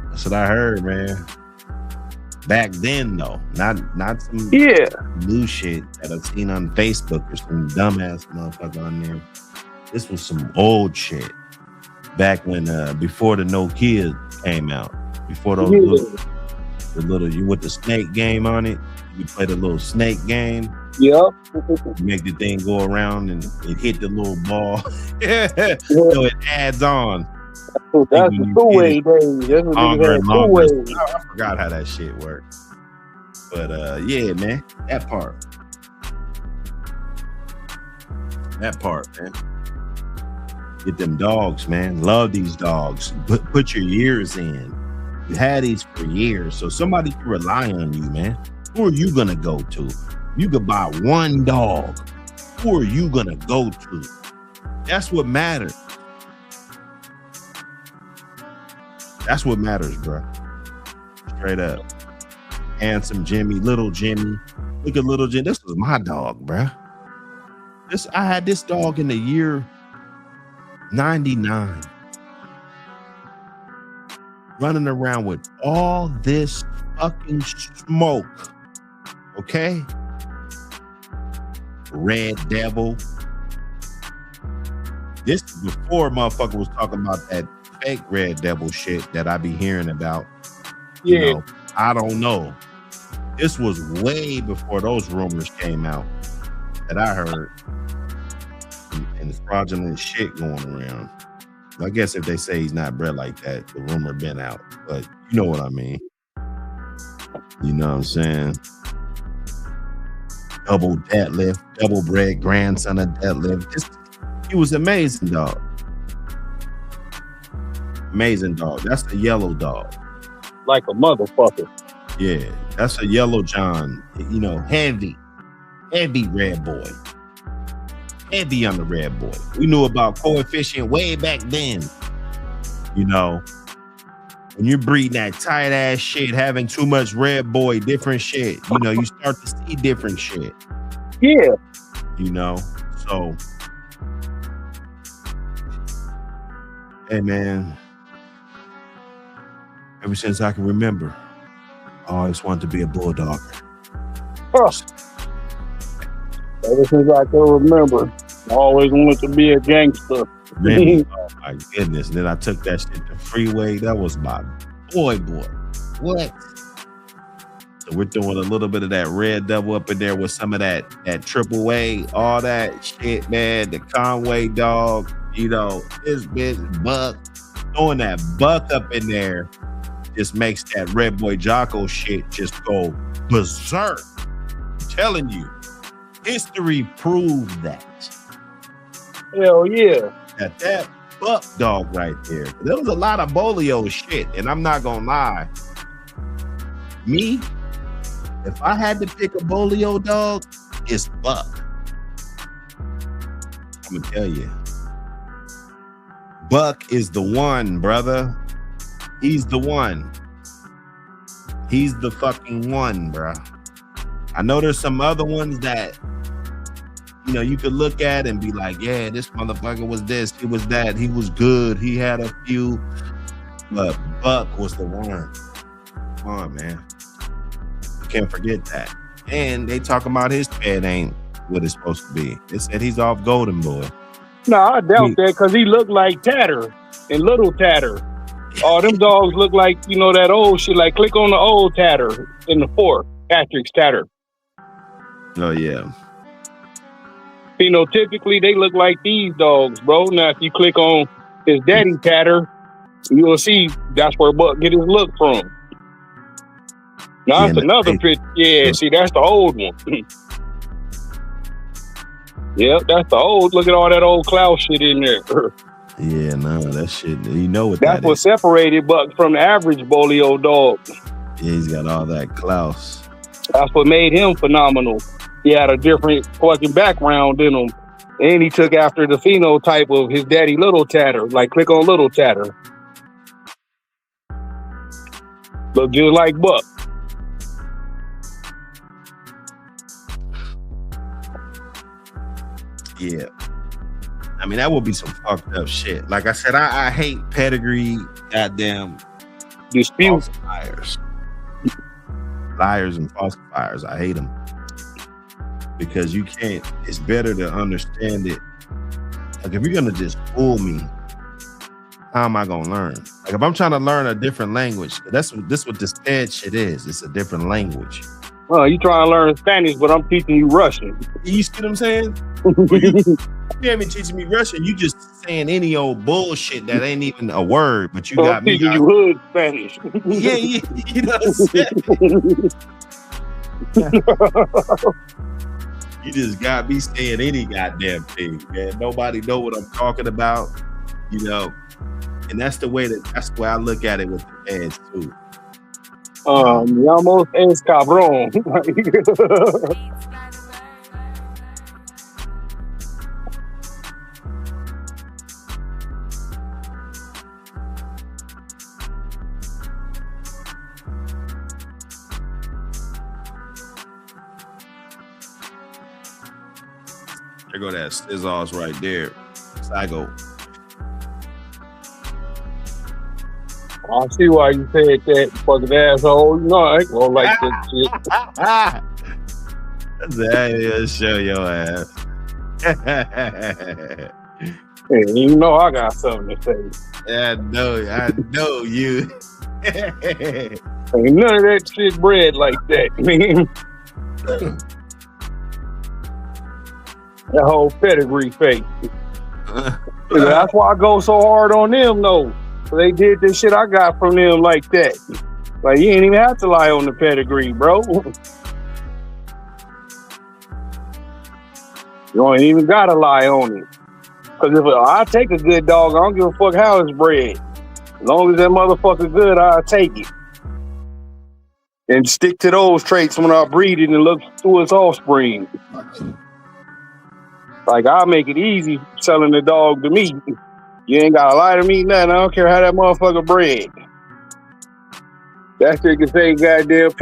That's what I heard, man. Back then, though, not some new shit that I've seen on Facebook or some dumbass motherfucker on there. This was some old shit. Back when before the No Kid came out, before those little you with the snake game on it, you play the little snake game. Yep. You make the thing go around and it hit the little ball. So it adds on. That's the two-way days. Longer and longer. I forgot how that shit worked. But yeah, man, that part, man. Get them dogs, man. Love these dogs. Put your years in. You had these for years, so somebody can rely on you, man. Who are you gonna go to? You could buy one dog. Who are you gonna go to? That's what matters. That's what matters, bro. Straight up. Handsome Jimmy, little Jimmy. Look at little Jimmy. This was my dog, bro. I had this dog in the year 99. Running around with all this fucking smoke. Okay? Red Devil. This is before motherfucker was talking about that fake Red Devil shit that I be hearing about. Yeah. You know, I don't know. This was way before those rumors came out that I heard. And it's fraudulent shit going around. I guess if they say he's not bred like that, the rumor been out. But you know what I mean. You know what I'm saying? Double deadlift, double bred grandson of deadlift. He was amazing dog. Amazing dog. That's a yellow dog. Like a motherfucker. Yeah, that's a yellow John. You know, heavy red boy. Heavy on the red boy. We knew about coefficient way back then. You know, when you're breeding that tight ass shit, having too much red boy, different shit, you know, you start to see different shit. Yeah. You know, so hey man, ever since I can remember, I always wanted to be a bulldog. Huh. Ever since I can remember, I always wanted to be a gangster. Man, oh my goodness. And then I took that shit to Freeway. That was my boy. What? So we're throwing a little bit of that Red Devil up in there with some of that Triple A, all that shit, man. The Conway dog, you know, this bitch Buck. Throwing that Buck up in there just makes that Red Boy Jocko shit just go berserk. I'm telling you. History proved that. Hell yeah. That Buck dog right there. There was a lot of bolio shit, and I'm not gonna lie. Me, if I had to pick a bolio dog, it's Buck. I'm gonna tell you. Buck is the one, brother. He's the one. He's the fucking one, bro. I know there's some other ones that you know, you could look at it and be like, yeah, this motherfucker was this, he was that, he was good, he had a few, but Buck was the one. Come on, man. You can't forget that. And they talking about his head ain't what it's supposed to be. They said he's off Golden Boy. No, I doubt that because he looked like Tatter and Little Tatter. All them dogs look like, you know, that old shit. Like, click on the old Tatter in the 4, Patrick's Tatter. Oh, yeah. You know, typically they look like these dogs, bro. Now, if you click on his daddy Tatter, you'll see that's where Buck get his look from. Now, that's another picture. Yeah, see, that's the old one. Yep, that's the old. Look at all that old Klaus shit in there. Yeah, no, that shit, you know what that's what separated Buck from the average Bolio dog. Yeah, he's got all that Klaus. That's what made him phenomenal. He had a different fucking background in him. And he took after the phenotype of his daddy Little Tatter. Like, click on Little Tatter. Look just like Buck. Yeah. I mean, that would be some fucked up shit. Like I said, I hate pedigree, goddamn dispute falsifiers. Liars and falsifiers. I hate them. Because you can't, it's better to understand it. Like, if you're going to just fool me, how am I going to learn? Like, if I'm trying to learn a different language, this what this PED shit is. It's a different language. Well, you trying to learn Spanish, but I'm teaching you Russian. You see what I'm saying? You ain't been teaching me Russian. You just saying any old bullshit that ain't even a word, but you got me. Teaching you hood Spanish. Yeah, you know what I'm saying? You just got me saying any goddamn thing, man. Nobody know what I'm talking about, you know. And that's the way I look at it with the ads too. Almost es cabrón. There go that Sizzles right there. Psycho. I see why you said that, fucking asshole. You know, I ain't gonna like that shit. That's show your ass. Hey, you know I got something to say. Yeah, I know you. Ain't none of that shit bred like that, man. That whole pedigree fake. That's why I go so hard on them, though. They did this shit I got from them like that. Like, you ain't even have to lie on the pedigree, bro. You ain't even gotta lie on it. Because if I take a good dog, I don't give a fuck how it's bred. As long as that motherfucker good, I'll take it. And stick to those traits when I breed it and look through its offspring. Like, I'll make it easy selling the dog to me. You ain't gotta lie to me, nothing. I don't care how that motherfucker bred. That shit can say goddamn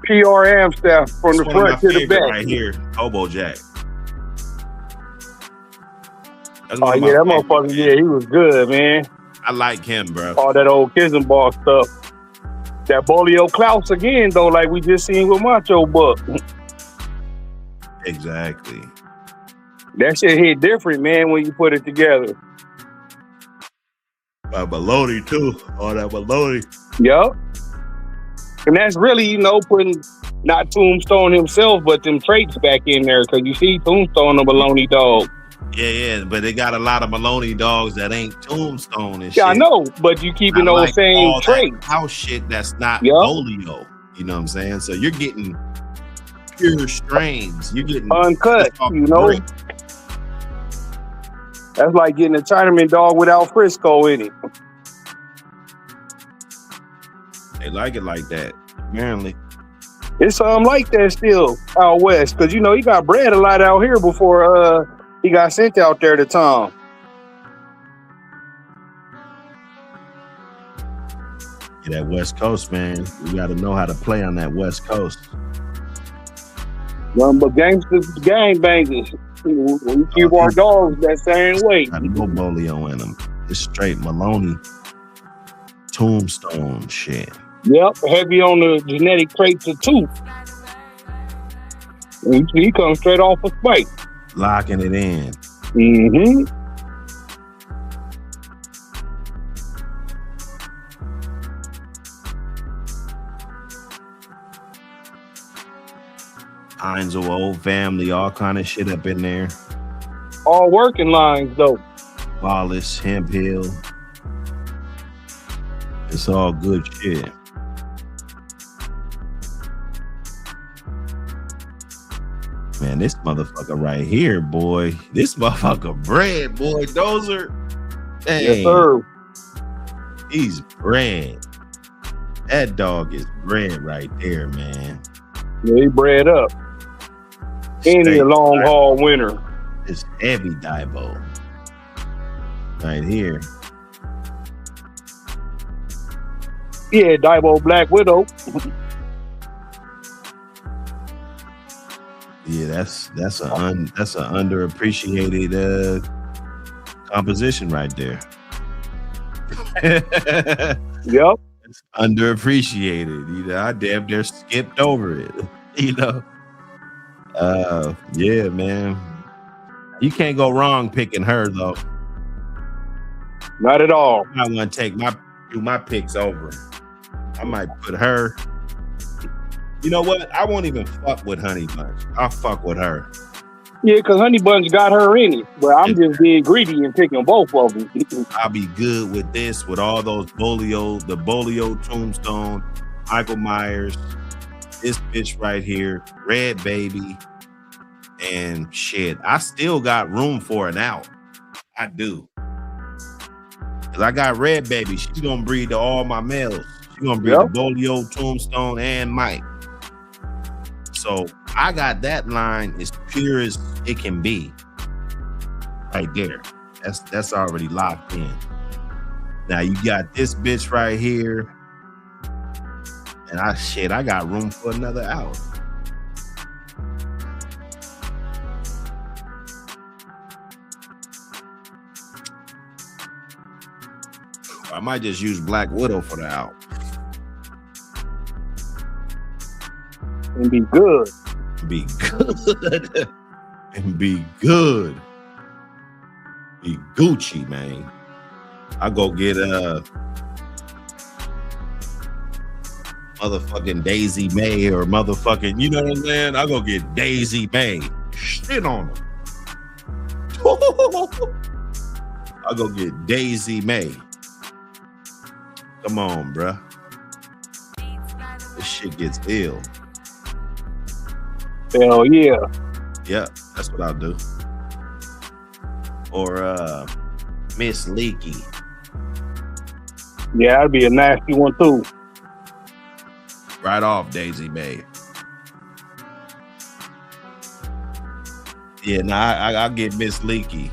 PR Amstaff from the front to the back. Right here, Hobo Jack. Oh yeah, that motherfucker, yeah, he was good, man. I like him, bro. All that old Kizenball stuff. That Bolio Klaus again, though, like we just seen with Macho Buck. Exactly. That shit hit different, man, when you put it together. Baloney too. All that baloney. Yup. And that's really, you know, putting not Tombstone himself, but them traits back in there. Because you see Tombstone a baloney dog. Yeah, but they got a lot of baloney dogs that ain't Tombstone and shit. Yeah, I know, but you keeping those like same traits. House shit that's not Bolio. You know what I'm saying? So you're getting pure strains. You're getting uncut, you know? Break. That's like getting a Chinaman dog without Frisco in it. They like it like that, apparently. It's something like that still out west. Because, you know, he got bred a lot out here before he got sent out there to Tom. Yeah, that West Coast, man. You got to know how to play on that West Coast. But gangsters, gangbangers. We keep our dogs that same way. Got no bolio in them. It's straight Maloney tombstone shit. Yep, heavy on the genetic traits of tooth. He comes straight off a spike. Locking it in. Mm-hmm. Heinz of old family, all kind of shit up in there. All working lines though. Wallace, Hemp Hill. It's all good shit. Man, this motherfucker right here, boy. This motherfucker bread, boy. Those are, dang, Yes, sir. he's bread. That dog is bread right there, man. Yeah, he bred up. And he a long haul winner. It's heavy Dibo. Right here. Yeah, Dibo Black Widow. Yeah, that's an underappreciated composition right there. Yep. It's underappreciated. You know, I damn near skipped over it. You know. Yeah, man. You can't go wrong picking her though. Not at all. I want to take my picks over. I might put her. You know what? I won't even fuck with Honey Bunch. I'll fuck with her. Yeah, because Honey Bunch got her in it. But I'm just being greedy and picking both of them. I'll be good with this, with all those the Bolio Tombstone, Michael Myers, this bitch right here, Red Baby, and shit. I still got room for an out. I do. Because I got Red Baby. She's going to breed to all my males. She's going to breed to Bolio, Tombstone, and Mike. So I got that line as pure as it can be. Right there. That's already locked in. Now you got this bitch right here. And I got room for another out. I might just use Black Widow for the out. And be good. Be good. And be good. Be Gucci, man. I go get motherfucking Daisy May or motherfucking, you know what I'm saying? I go get Daisy May. Shit on them. I go get Daisy May. Come on, bruh. This shit gets ill. Hell yeah. Yeah, that's what I'll do. Or Miss Leaky. Yeah, that'd be a nasty one too. Right off Daisy May. Yeah, I'll get Miss Leaky.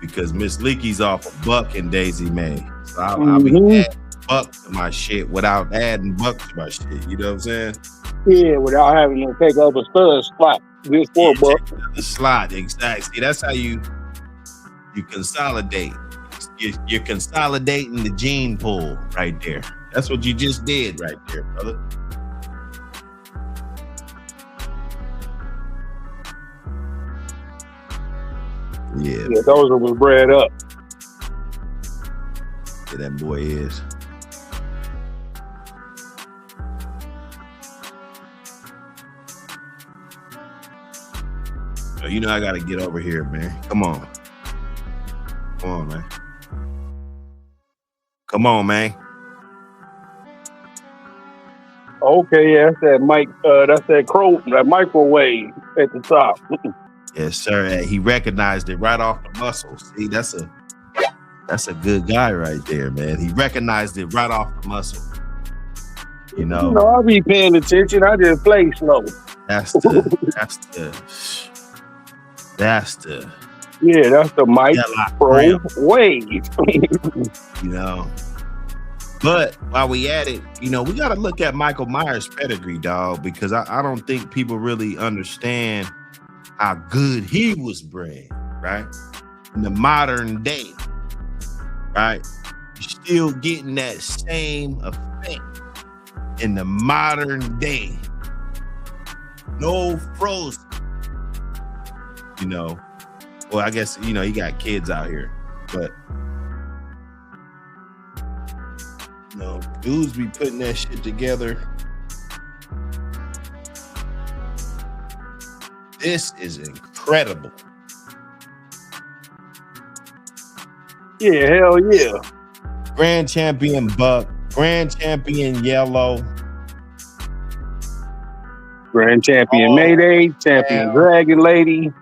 Because Miss Leaky's off a buck in Daisy May. So I'll be adding buck to my shit without adding buck to my shit. You know what I'm saying? Yeah, without having to take up a stud spot. Just for a buck. The slot, exactly. See, that's how you consolidate. You're consolidating the gene pool right there. That's what you just did right there, brother. Yeah, those was bred up. Yeah, that boy is. So, you know I gotta get over here, man. Come on. Come on, man. Come on, man. Okay, yeah, that's that microwave at the top. Yes, sir. He recognized it right off the muscle. See, that's a good guy right there, man. He recognized it right off the muscle. You know, I'll be paying attention. I just play slow. That's the microwave. You know. But while we at it, you know, we got to look at Michael Myers' pedigree, dog, because I don't think people really understand how good he was bred, right? In the modern day, right? You're still getting that same effect in the modern day. No frozen. You know, well, I guess, you know, he got kids out here, but you know, dudes be putting that shit together. This is incredible. Yeah, hell yeah. Grand champion buck, grand champion yellow, grand champion Mayday, champion Dragon Lady,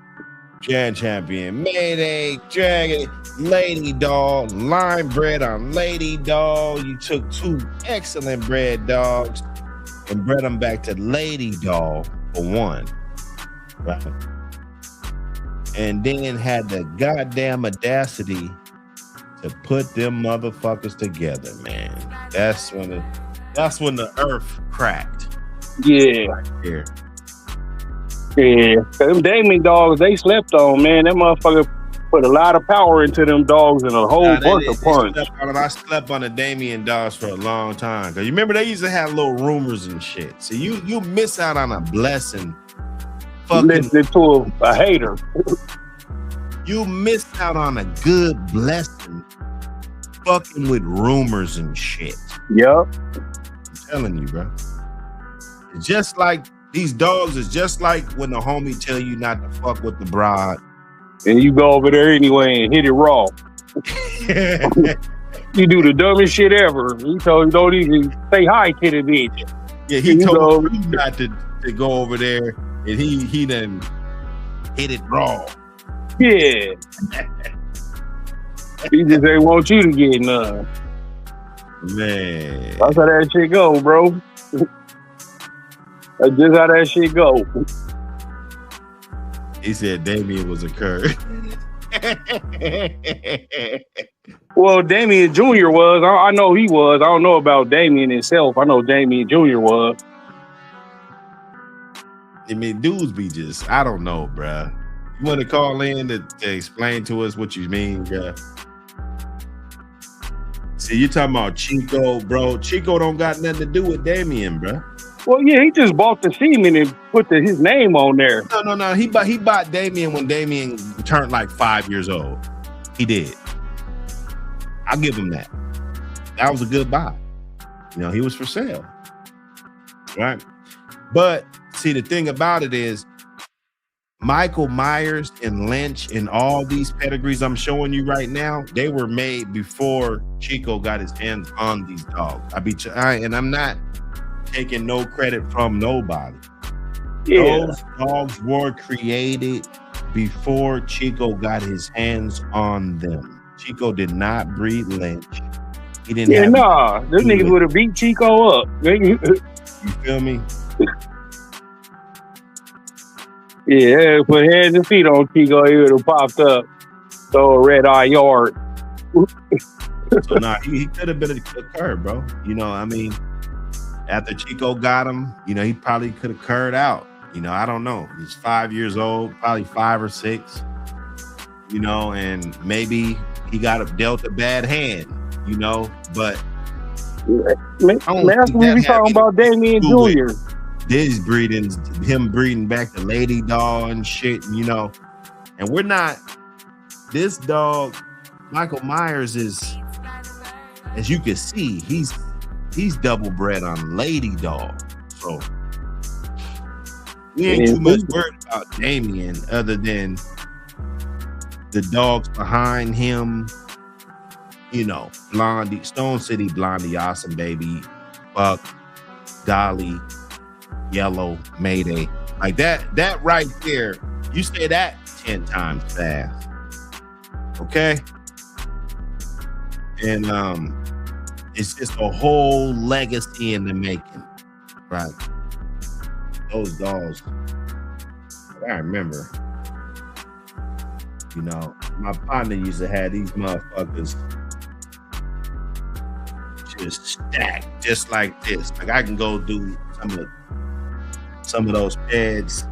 grand champion Mayday, Dragon Lady Dog, line bred on Lady Dog. You took two excellent bred dogs and bred them back to Lady Dog for one, right? And then had the goddamn audacity to put them motherfuckers together, man. That's when the earth cracked. Yeah. Right there. Yeah. Them Damien dogs, they slept on, man. That motherfucker put a lot of power into them dogs and a whole bunch of punch. I slept on the Damien dogs for a long time. Cause you remember they used to have little rumors and shit. So you miss out on a blessing. Listening to a hater. You missed out on a good blessing fucking with rumors and shit. Yep. I'm telling you, bro. It's just like these dogs is just like when the homie tell you not to fuck with the broad. And you go over there anyway and hit it raw. You do the dumbest shit ever. He told you don't even say hi to the bitch. Yeah, he told you not to go over there and he done hit it raw. Yeah. He just ain't want you to get none. Man. That's how that shit go, bro. That's just how that shit go. He said Damien was a curve. Well, Damien Jr. was. I know he was. I don't know about Damien himself. I know Damien Jr. was. I mean, dudes be just, I don't know, bruh. You want to call in to explain to us what you mean, bruh? See, you talking about Chico, bro. Chico don't got nothing to do with Damien, bruh. Well, yeah, he just bought the semen and put his name on there. No. He bought Damien when Damien turned like 5 years old. He did. I'll give him that. That was a good buy. You know, he was for sale. Right? But see, the thing about it is Michael Myers and Lynch and all these pedigrees I'm showing you right now, they were made before Chico got his hands on these dogs. And I'm not taking no credit from nobody. Yeah. Those dogs were created before Chico got his hands on them. Chico did not breed Lynch. He didn't. Yeah, nah. Them niggas would have beat Chico up. You feel me? Yeah, put hands and feet on Chico, he would have popped up. So a red eye yard. So he could have been a curve, bro. You know, I mean, after Chico got him, you know, he probably could have curved out. You know, I don't know. He's 5 years old, probably 5 or 6. You know, and maybe he got dealt a bad hand. You know, but Man, that's what we talking about Damien Jr. This breeding, him breeding back to Lady Dog and shit, you know. And we're not, this dog, Michael Myers is, as you can see, he's double bred on Lady Dog. So we ain't too much worried about Damien other than the dogs behind him, you know, Blondie, Stone City Blondie, Awesome Baby, Buck, Dolly, Yellow, Mayday. Like that right there, you say that 10 times fast. Okay? And it's just a whole legacy in the making. Right? Those dogs. I remember, you know, my partner used to have these motherfuckers just stacked just like this. Like I can go do some of those beds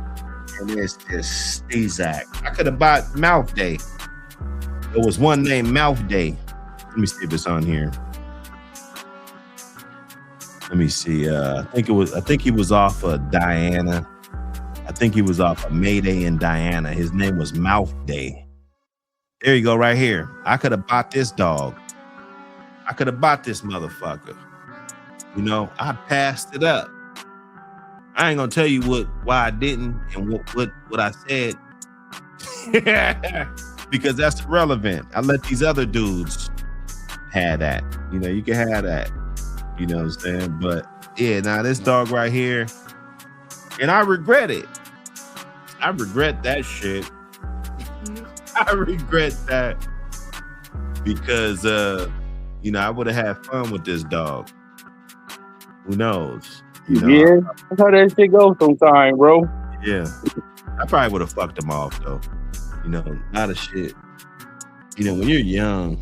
and it's just Stezak. I could have bought Mouth Day. There was one named Mouth Day. Let me see if it's on here. Let me see. I think he was off of Diana. I think he was off of Mayday and Diana. His name was Mouth Day. There you go, right here. I could have bought this dog. I could have bought this motherfucker. You know, I passed it up. I ain't gonna tell you why I didn't and what I said. Because that's irrelevant. I let these other dudes have that. You know, you can have that. You know what I'm saying? But yeah, now this dog right here, and I regret it. I regret that shit. I regret that because you know, I would have had fun with this dog. Who knows? You know, yeah, that's how that shit goes sometimes, bro. Yeah. I probably would have fucked him off though. You know, a lot of shit. You know, when you're young,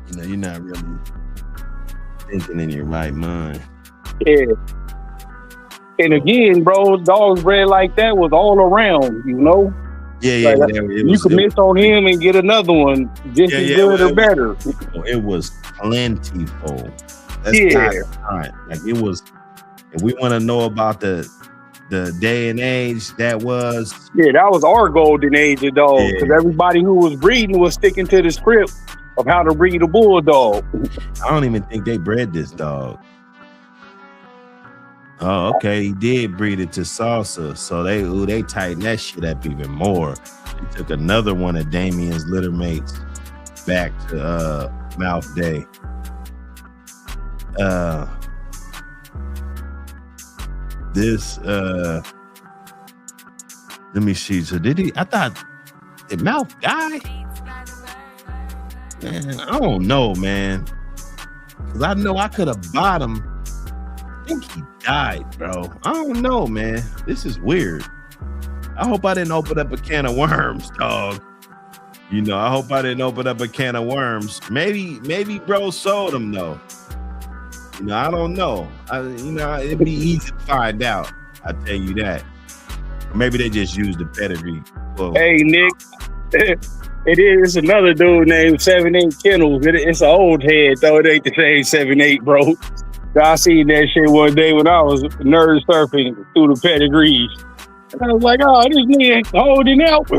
you know, you're not really thinking in your right mind. Yeah. And again, bro, dogs bred like that was all around, you know? Yeah, like, you could miss on him and get another one just as good or better. It was plentiful. That's not like it was. If we want to know about the day and age that was. Yeah, that was our golden age of dogs. Because everybody who was breeding was sticking to the script of how to breed a bulldog. I don't even think they bred this dog. Oh, okay. He did breed it to Salsa. So they tightened that shit up even more. They took another one of Damien's litter mates back to Mouth Day. This let me see. So I thought did Mouth die? Man, I don't know, man. Cause I know I could have bought him. I think he died, bro. I don't know, man. This is weird. I hope I didn't open up a can of worms, dog. You know, I hope I didn't open up a can of worms. Maybe bro sold him though. You know, I don't know. You know, it'd be easy to find out. I tell you that. Or maybe they just used the pedigree. Whoa. Hey, Nick. It is another dude named 7-8 Kennels. It's an old head, though. It ain't the same 7-8, bro. I seen that shit one day when I was nerd surfing through the pedigrees. And I was like, oh, this nigga holding out.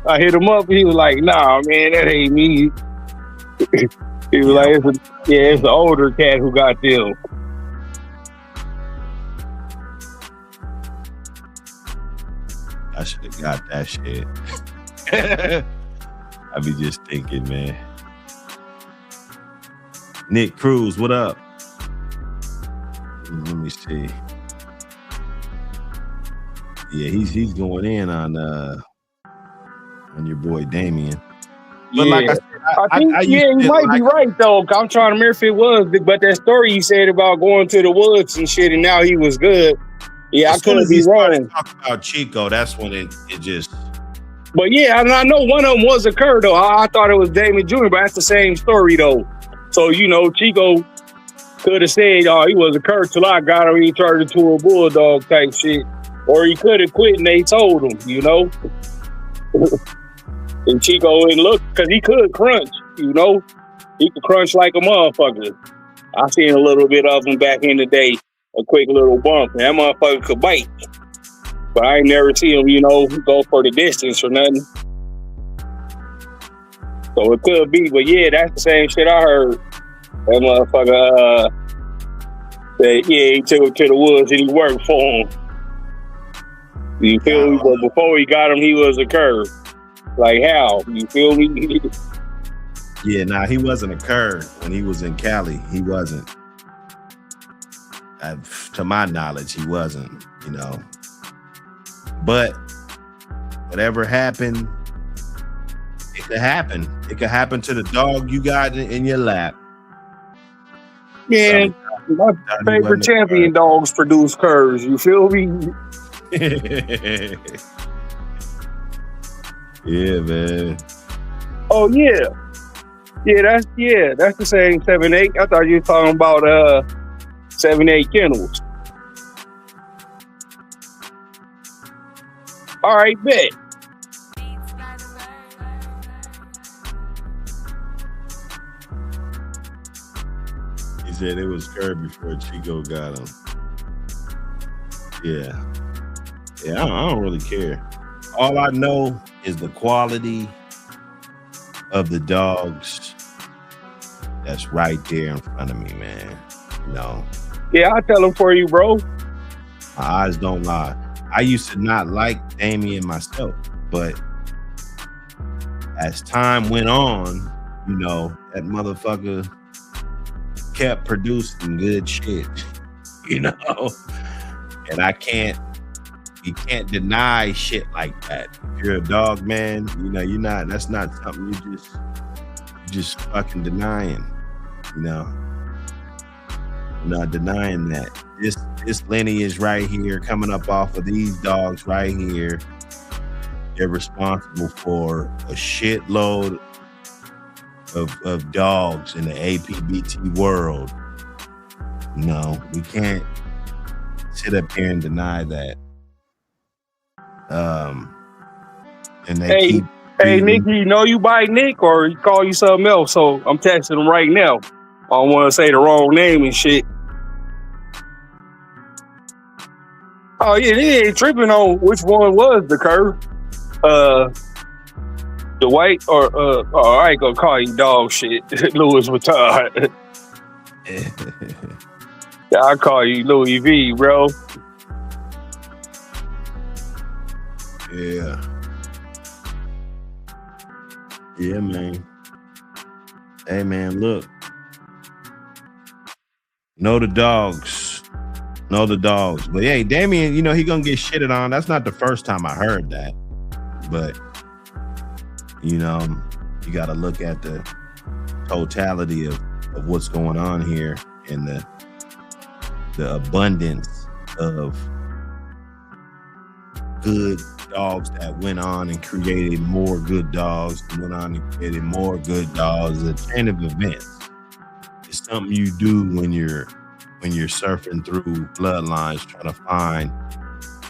I hit him up. He was like, nah, man, that ain't me. He was like, it's an older cat who got them. I should have got that shit. I be just thinking, man. Nick Cruz, what up? Let me see. Yeah, he's going in on your boy Damien. But like I said, I think you might be right though. I'm trying to remember if it was, but that story he said about going to the woods and shit, and now he was good. Yeah, I couldn't be wrong. Talk about Chico, that's when it just. But yeah, I know one of them was a cur though. I thought it was Damien Jr., but that's the same story though. So you know, Chico could have said, "Oh, he was a cur till I got him. He turned into a bulldog type shit," or he could have quit and they told him, you know. And Chico didn't look, because he could crunch, you know. He could crunch like a motherfucker. I seen a little bit of him back in the day, a quick little bump. And that motherfucker could bite. But I ain't never see him, you know, go for the distance or nothing. So it could be, but yeah, that's the same shit I heard. That motherfucker, he took him to the woods and he worked for him. You feel me? But before he got him, he was a cur. Like how? You feel me? Yeah, nah, he wasn't a cur when he was in Cali. He wasn't. To my knowledge, he wasn't, you know. But whatever happened, it could happen. It could happen to the dog you got in your lap. Yeah, my favorite champion dogs produce curs. You feel me? Yeah, man. Oh yeah, that's the same 7-8. I thought you were talking about 7-8 Kennels. All right, bet. He said it was Kirby before Chico got him. Yeah. Yeah, I don't really care. All I know is the quality of the dogs that's right there in front of me, man. You know. Yeah, I'll tell them for you, bro. My eyes don't lie. I used to not like Damien myself, but as time went on, you know, that motherfucker kept producing good shit, you know. And you can't deny shit like that. If you're a dog, man, you know, that's not something you just fucking denying, you know. You're not denying that. This lineage right here, coming up off of these dogs right here, they're responsible for a shitload of dogs in the APBT world. You know, we can't sit up here and deny that. And they hey, Nick, you know you by Nick or he call you something else? So I'm texting him right now. I don't want to say the wrong name and shit. Oh yeah, they ain't tripping on which one was the curve. The white or oh, I ain't gonna call you dog shit. Louis Vuitton. Yeah, I call you Louis V, bro. Yeah. Yeah, man. Hey, man, look. Know the dogs. But hey, Damien, you know, he gonna get shitted on. That's not the first time I heard that. But, you know, you got to look at the totality of what's going on here and the abundance of good dogs that went on and created more good dogs and went on and created more good dogs. A chain of events. It's something you do when you're surfing through bloodlines trying to find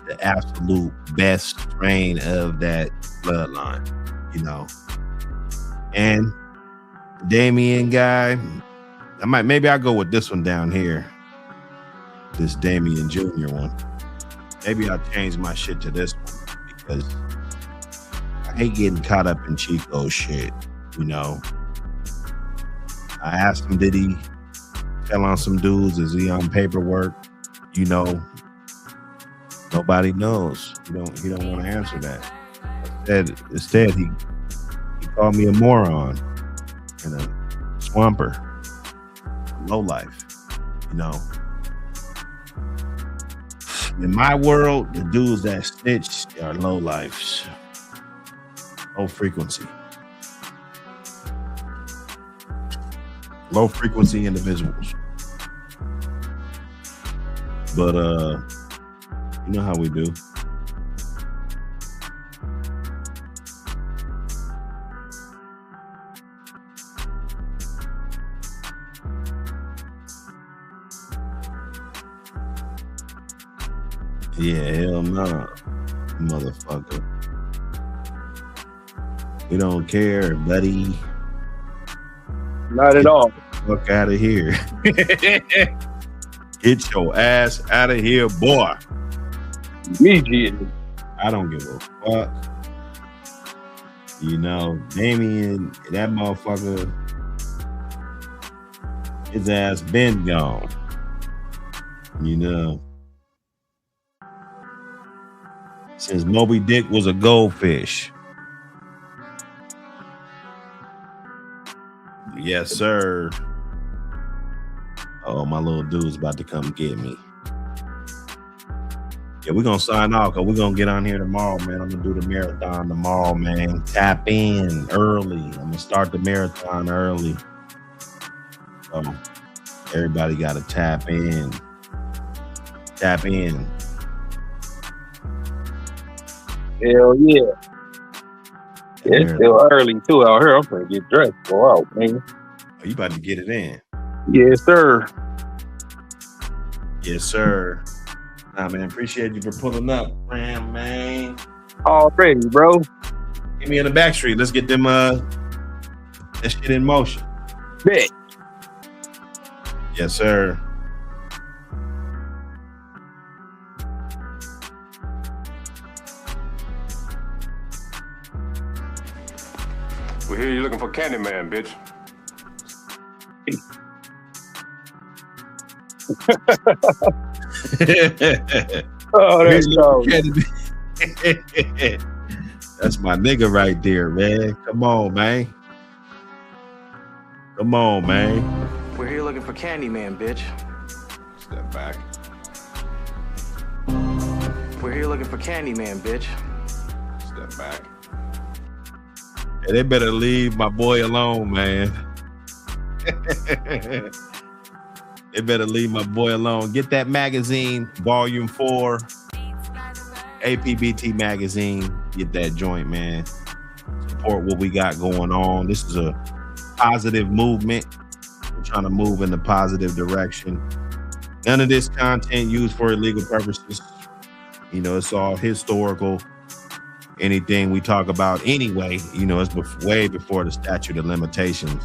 the absolute best strain of that bloodline, you know. And Damien guy, maybe I'll go with this one down here. This Damien Jr. one. Maybe I'll change my shit to this one because I hate getting caught up in Chico shit, you know. I asked him, did he tell on some dudes? Is he on paperwork? You know, nobody knows. He don't want to answer that. Instead, he called me a moron and a swamper, a lowlife, you know. In my world, the dudes that snitch are lowlifes. Low frequency. Low frequency individuals. But you know how we do. Yeah, hell no, motherfucker. We don't care, buddy. Not at all. Fuck out of here. Get your ass out of here, boy. Immediately. I don't give a fuck. You know, Damien, that motherfucker, his ass been gone. You know. Since Moby Dick was a goldfish. Yes, sir. Oh, my little dude's about to come get me. Yeah, we're going to sign off because we're going to get on here tomorrow, man. I'm going to do the marathon tomorrow, man. Tap in early. I'm going to start the marathon early. So everybody got to tap in. Tap in. Hell yeah. It's still early too out here. I'm gonna get dressed, go out, man. Oh, you about to get it in? Yes, sir. Yes, sir. Nah, man, appreciate you for pulling up, man. Already, bro. Get me in the back street. Let's get them that shit in motion. Bet. Yes, sir. We hear you looking for Candyman, bitch. Oh, that's cold. That's my nigga right there, man. Come on, man. Come on, man. We're here looking for Candyman, bitch. Step back. We're here looking for Candyman, bitch. Step back. Hey, they better leave my boy alone, man. They better leave my boy alone. Get that magazine, volume 4, APBT magazine. Get that joint, man. Support what we got going on. This is a positive movement. We're trying to move in the positive direction. None of this content used for illegal purposes. You know, it's all historical. Anything we talk about anyway, you know, it's way before the statute of limitations.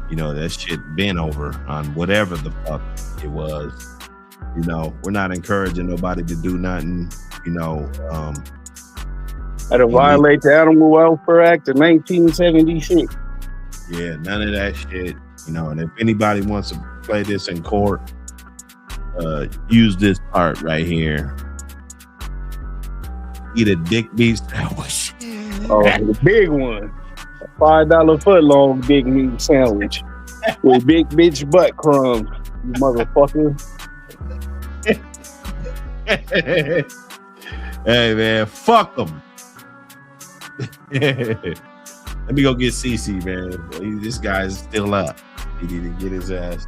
You know, that shit been over on whatever the fuck it was. You know, we're not encouraging nobody to do nothing, you know. That'll violate the Animal Welfare Act of 1976. Yeah, none of that shit. You know, and if anybody wants to play this in court, use this part right here. Eat a dick beef sandwich. Oh, the big one. A $5 foot long big meat sandwich with big bitch butt crumbs, you motherfucker. Hey, man, fuck them. Let me go get CC, man. This guy's still up. He need to get his ass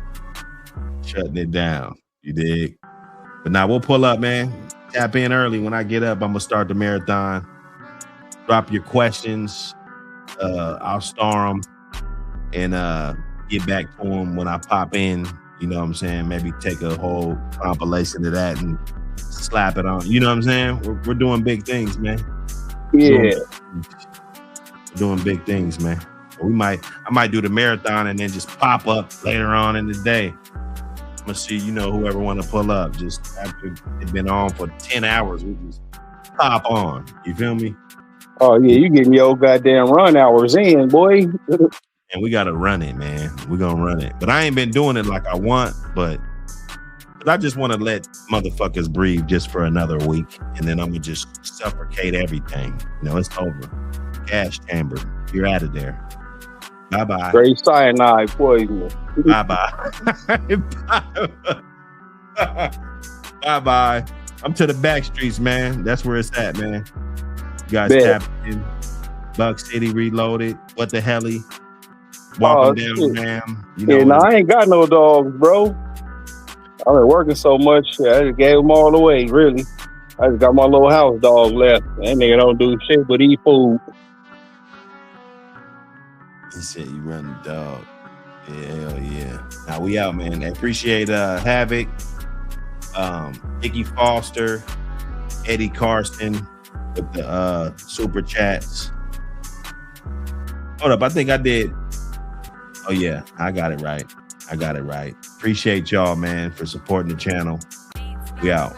shutting it down. You dig? But now we'll pull up, man. Tap in early. When I get up, I'm gonna start the marathon. Drop your questions. I'll star them and get back to them when I pop in. You know what I'm saying? Maybe take a whole compilation of that and slap it on. You know what I'm saying? We're doing big things, man. Yeah. We're doing big things, man. I might do the marathon and then just pop up later on in the day. I'm gonna see, you know, whoever want to pull up. Just after it's been on for 10 hours, we just pop on. You feel me? Oh yeah, you getting your goddamn run hours in, boy. And we gotta run it, man. We're gonna run it. But I ain't been doing it like I want, but I just want to let motherfuckers breathe just for another week, and then I'm gonna just suffocate everything. You know, it's over. Gas chamber. You're out of there. Bye-bye. Great cyanide poison. Bye-bye. Bye-bye. I'm to the back streets, man. That's where it's at, man. You guys tap in. Buck City Reloaded. What the helly? Walking down, man. You know, yeah, no, I ain't got no dogs, bro. I've been working so much. I just gave them all away, really. I just got my little house dog left. That nigga don't do shit but eat food. He said you run the dog. Yeah, hell yeah. Now we out, man. I appreciate Havoc, Icky Foster, Eddie Carson with the super chats. Hold up, I think I did. Oh yeah, I got it right. Appreciate y'all, man, for supporting the channel. We out.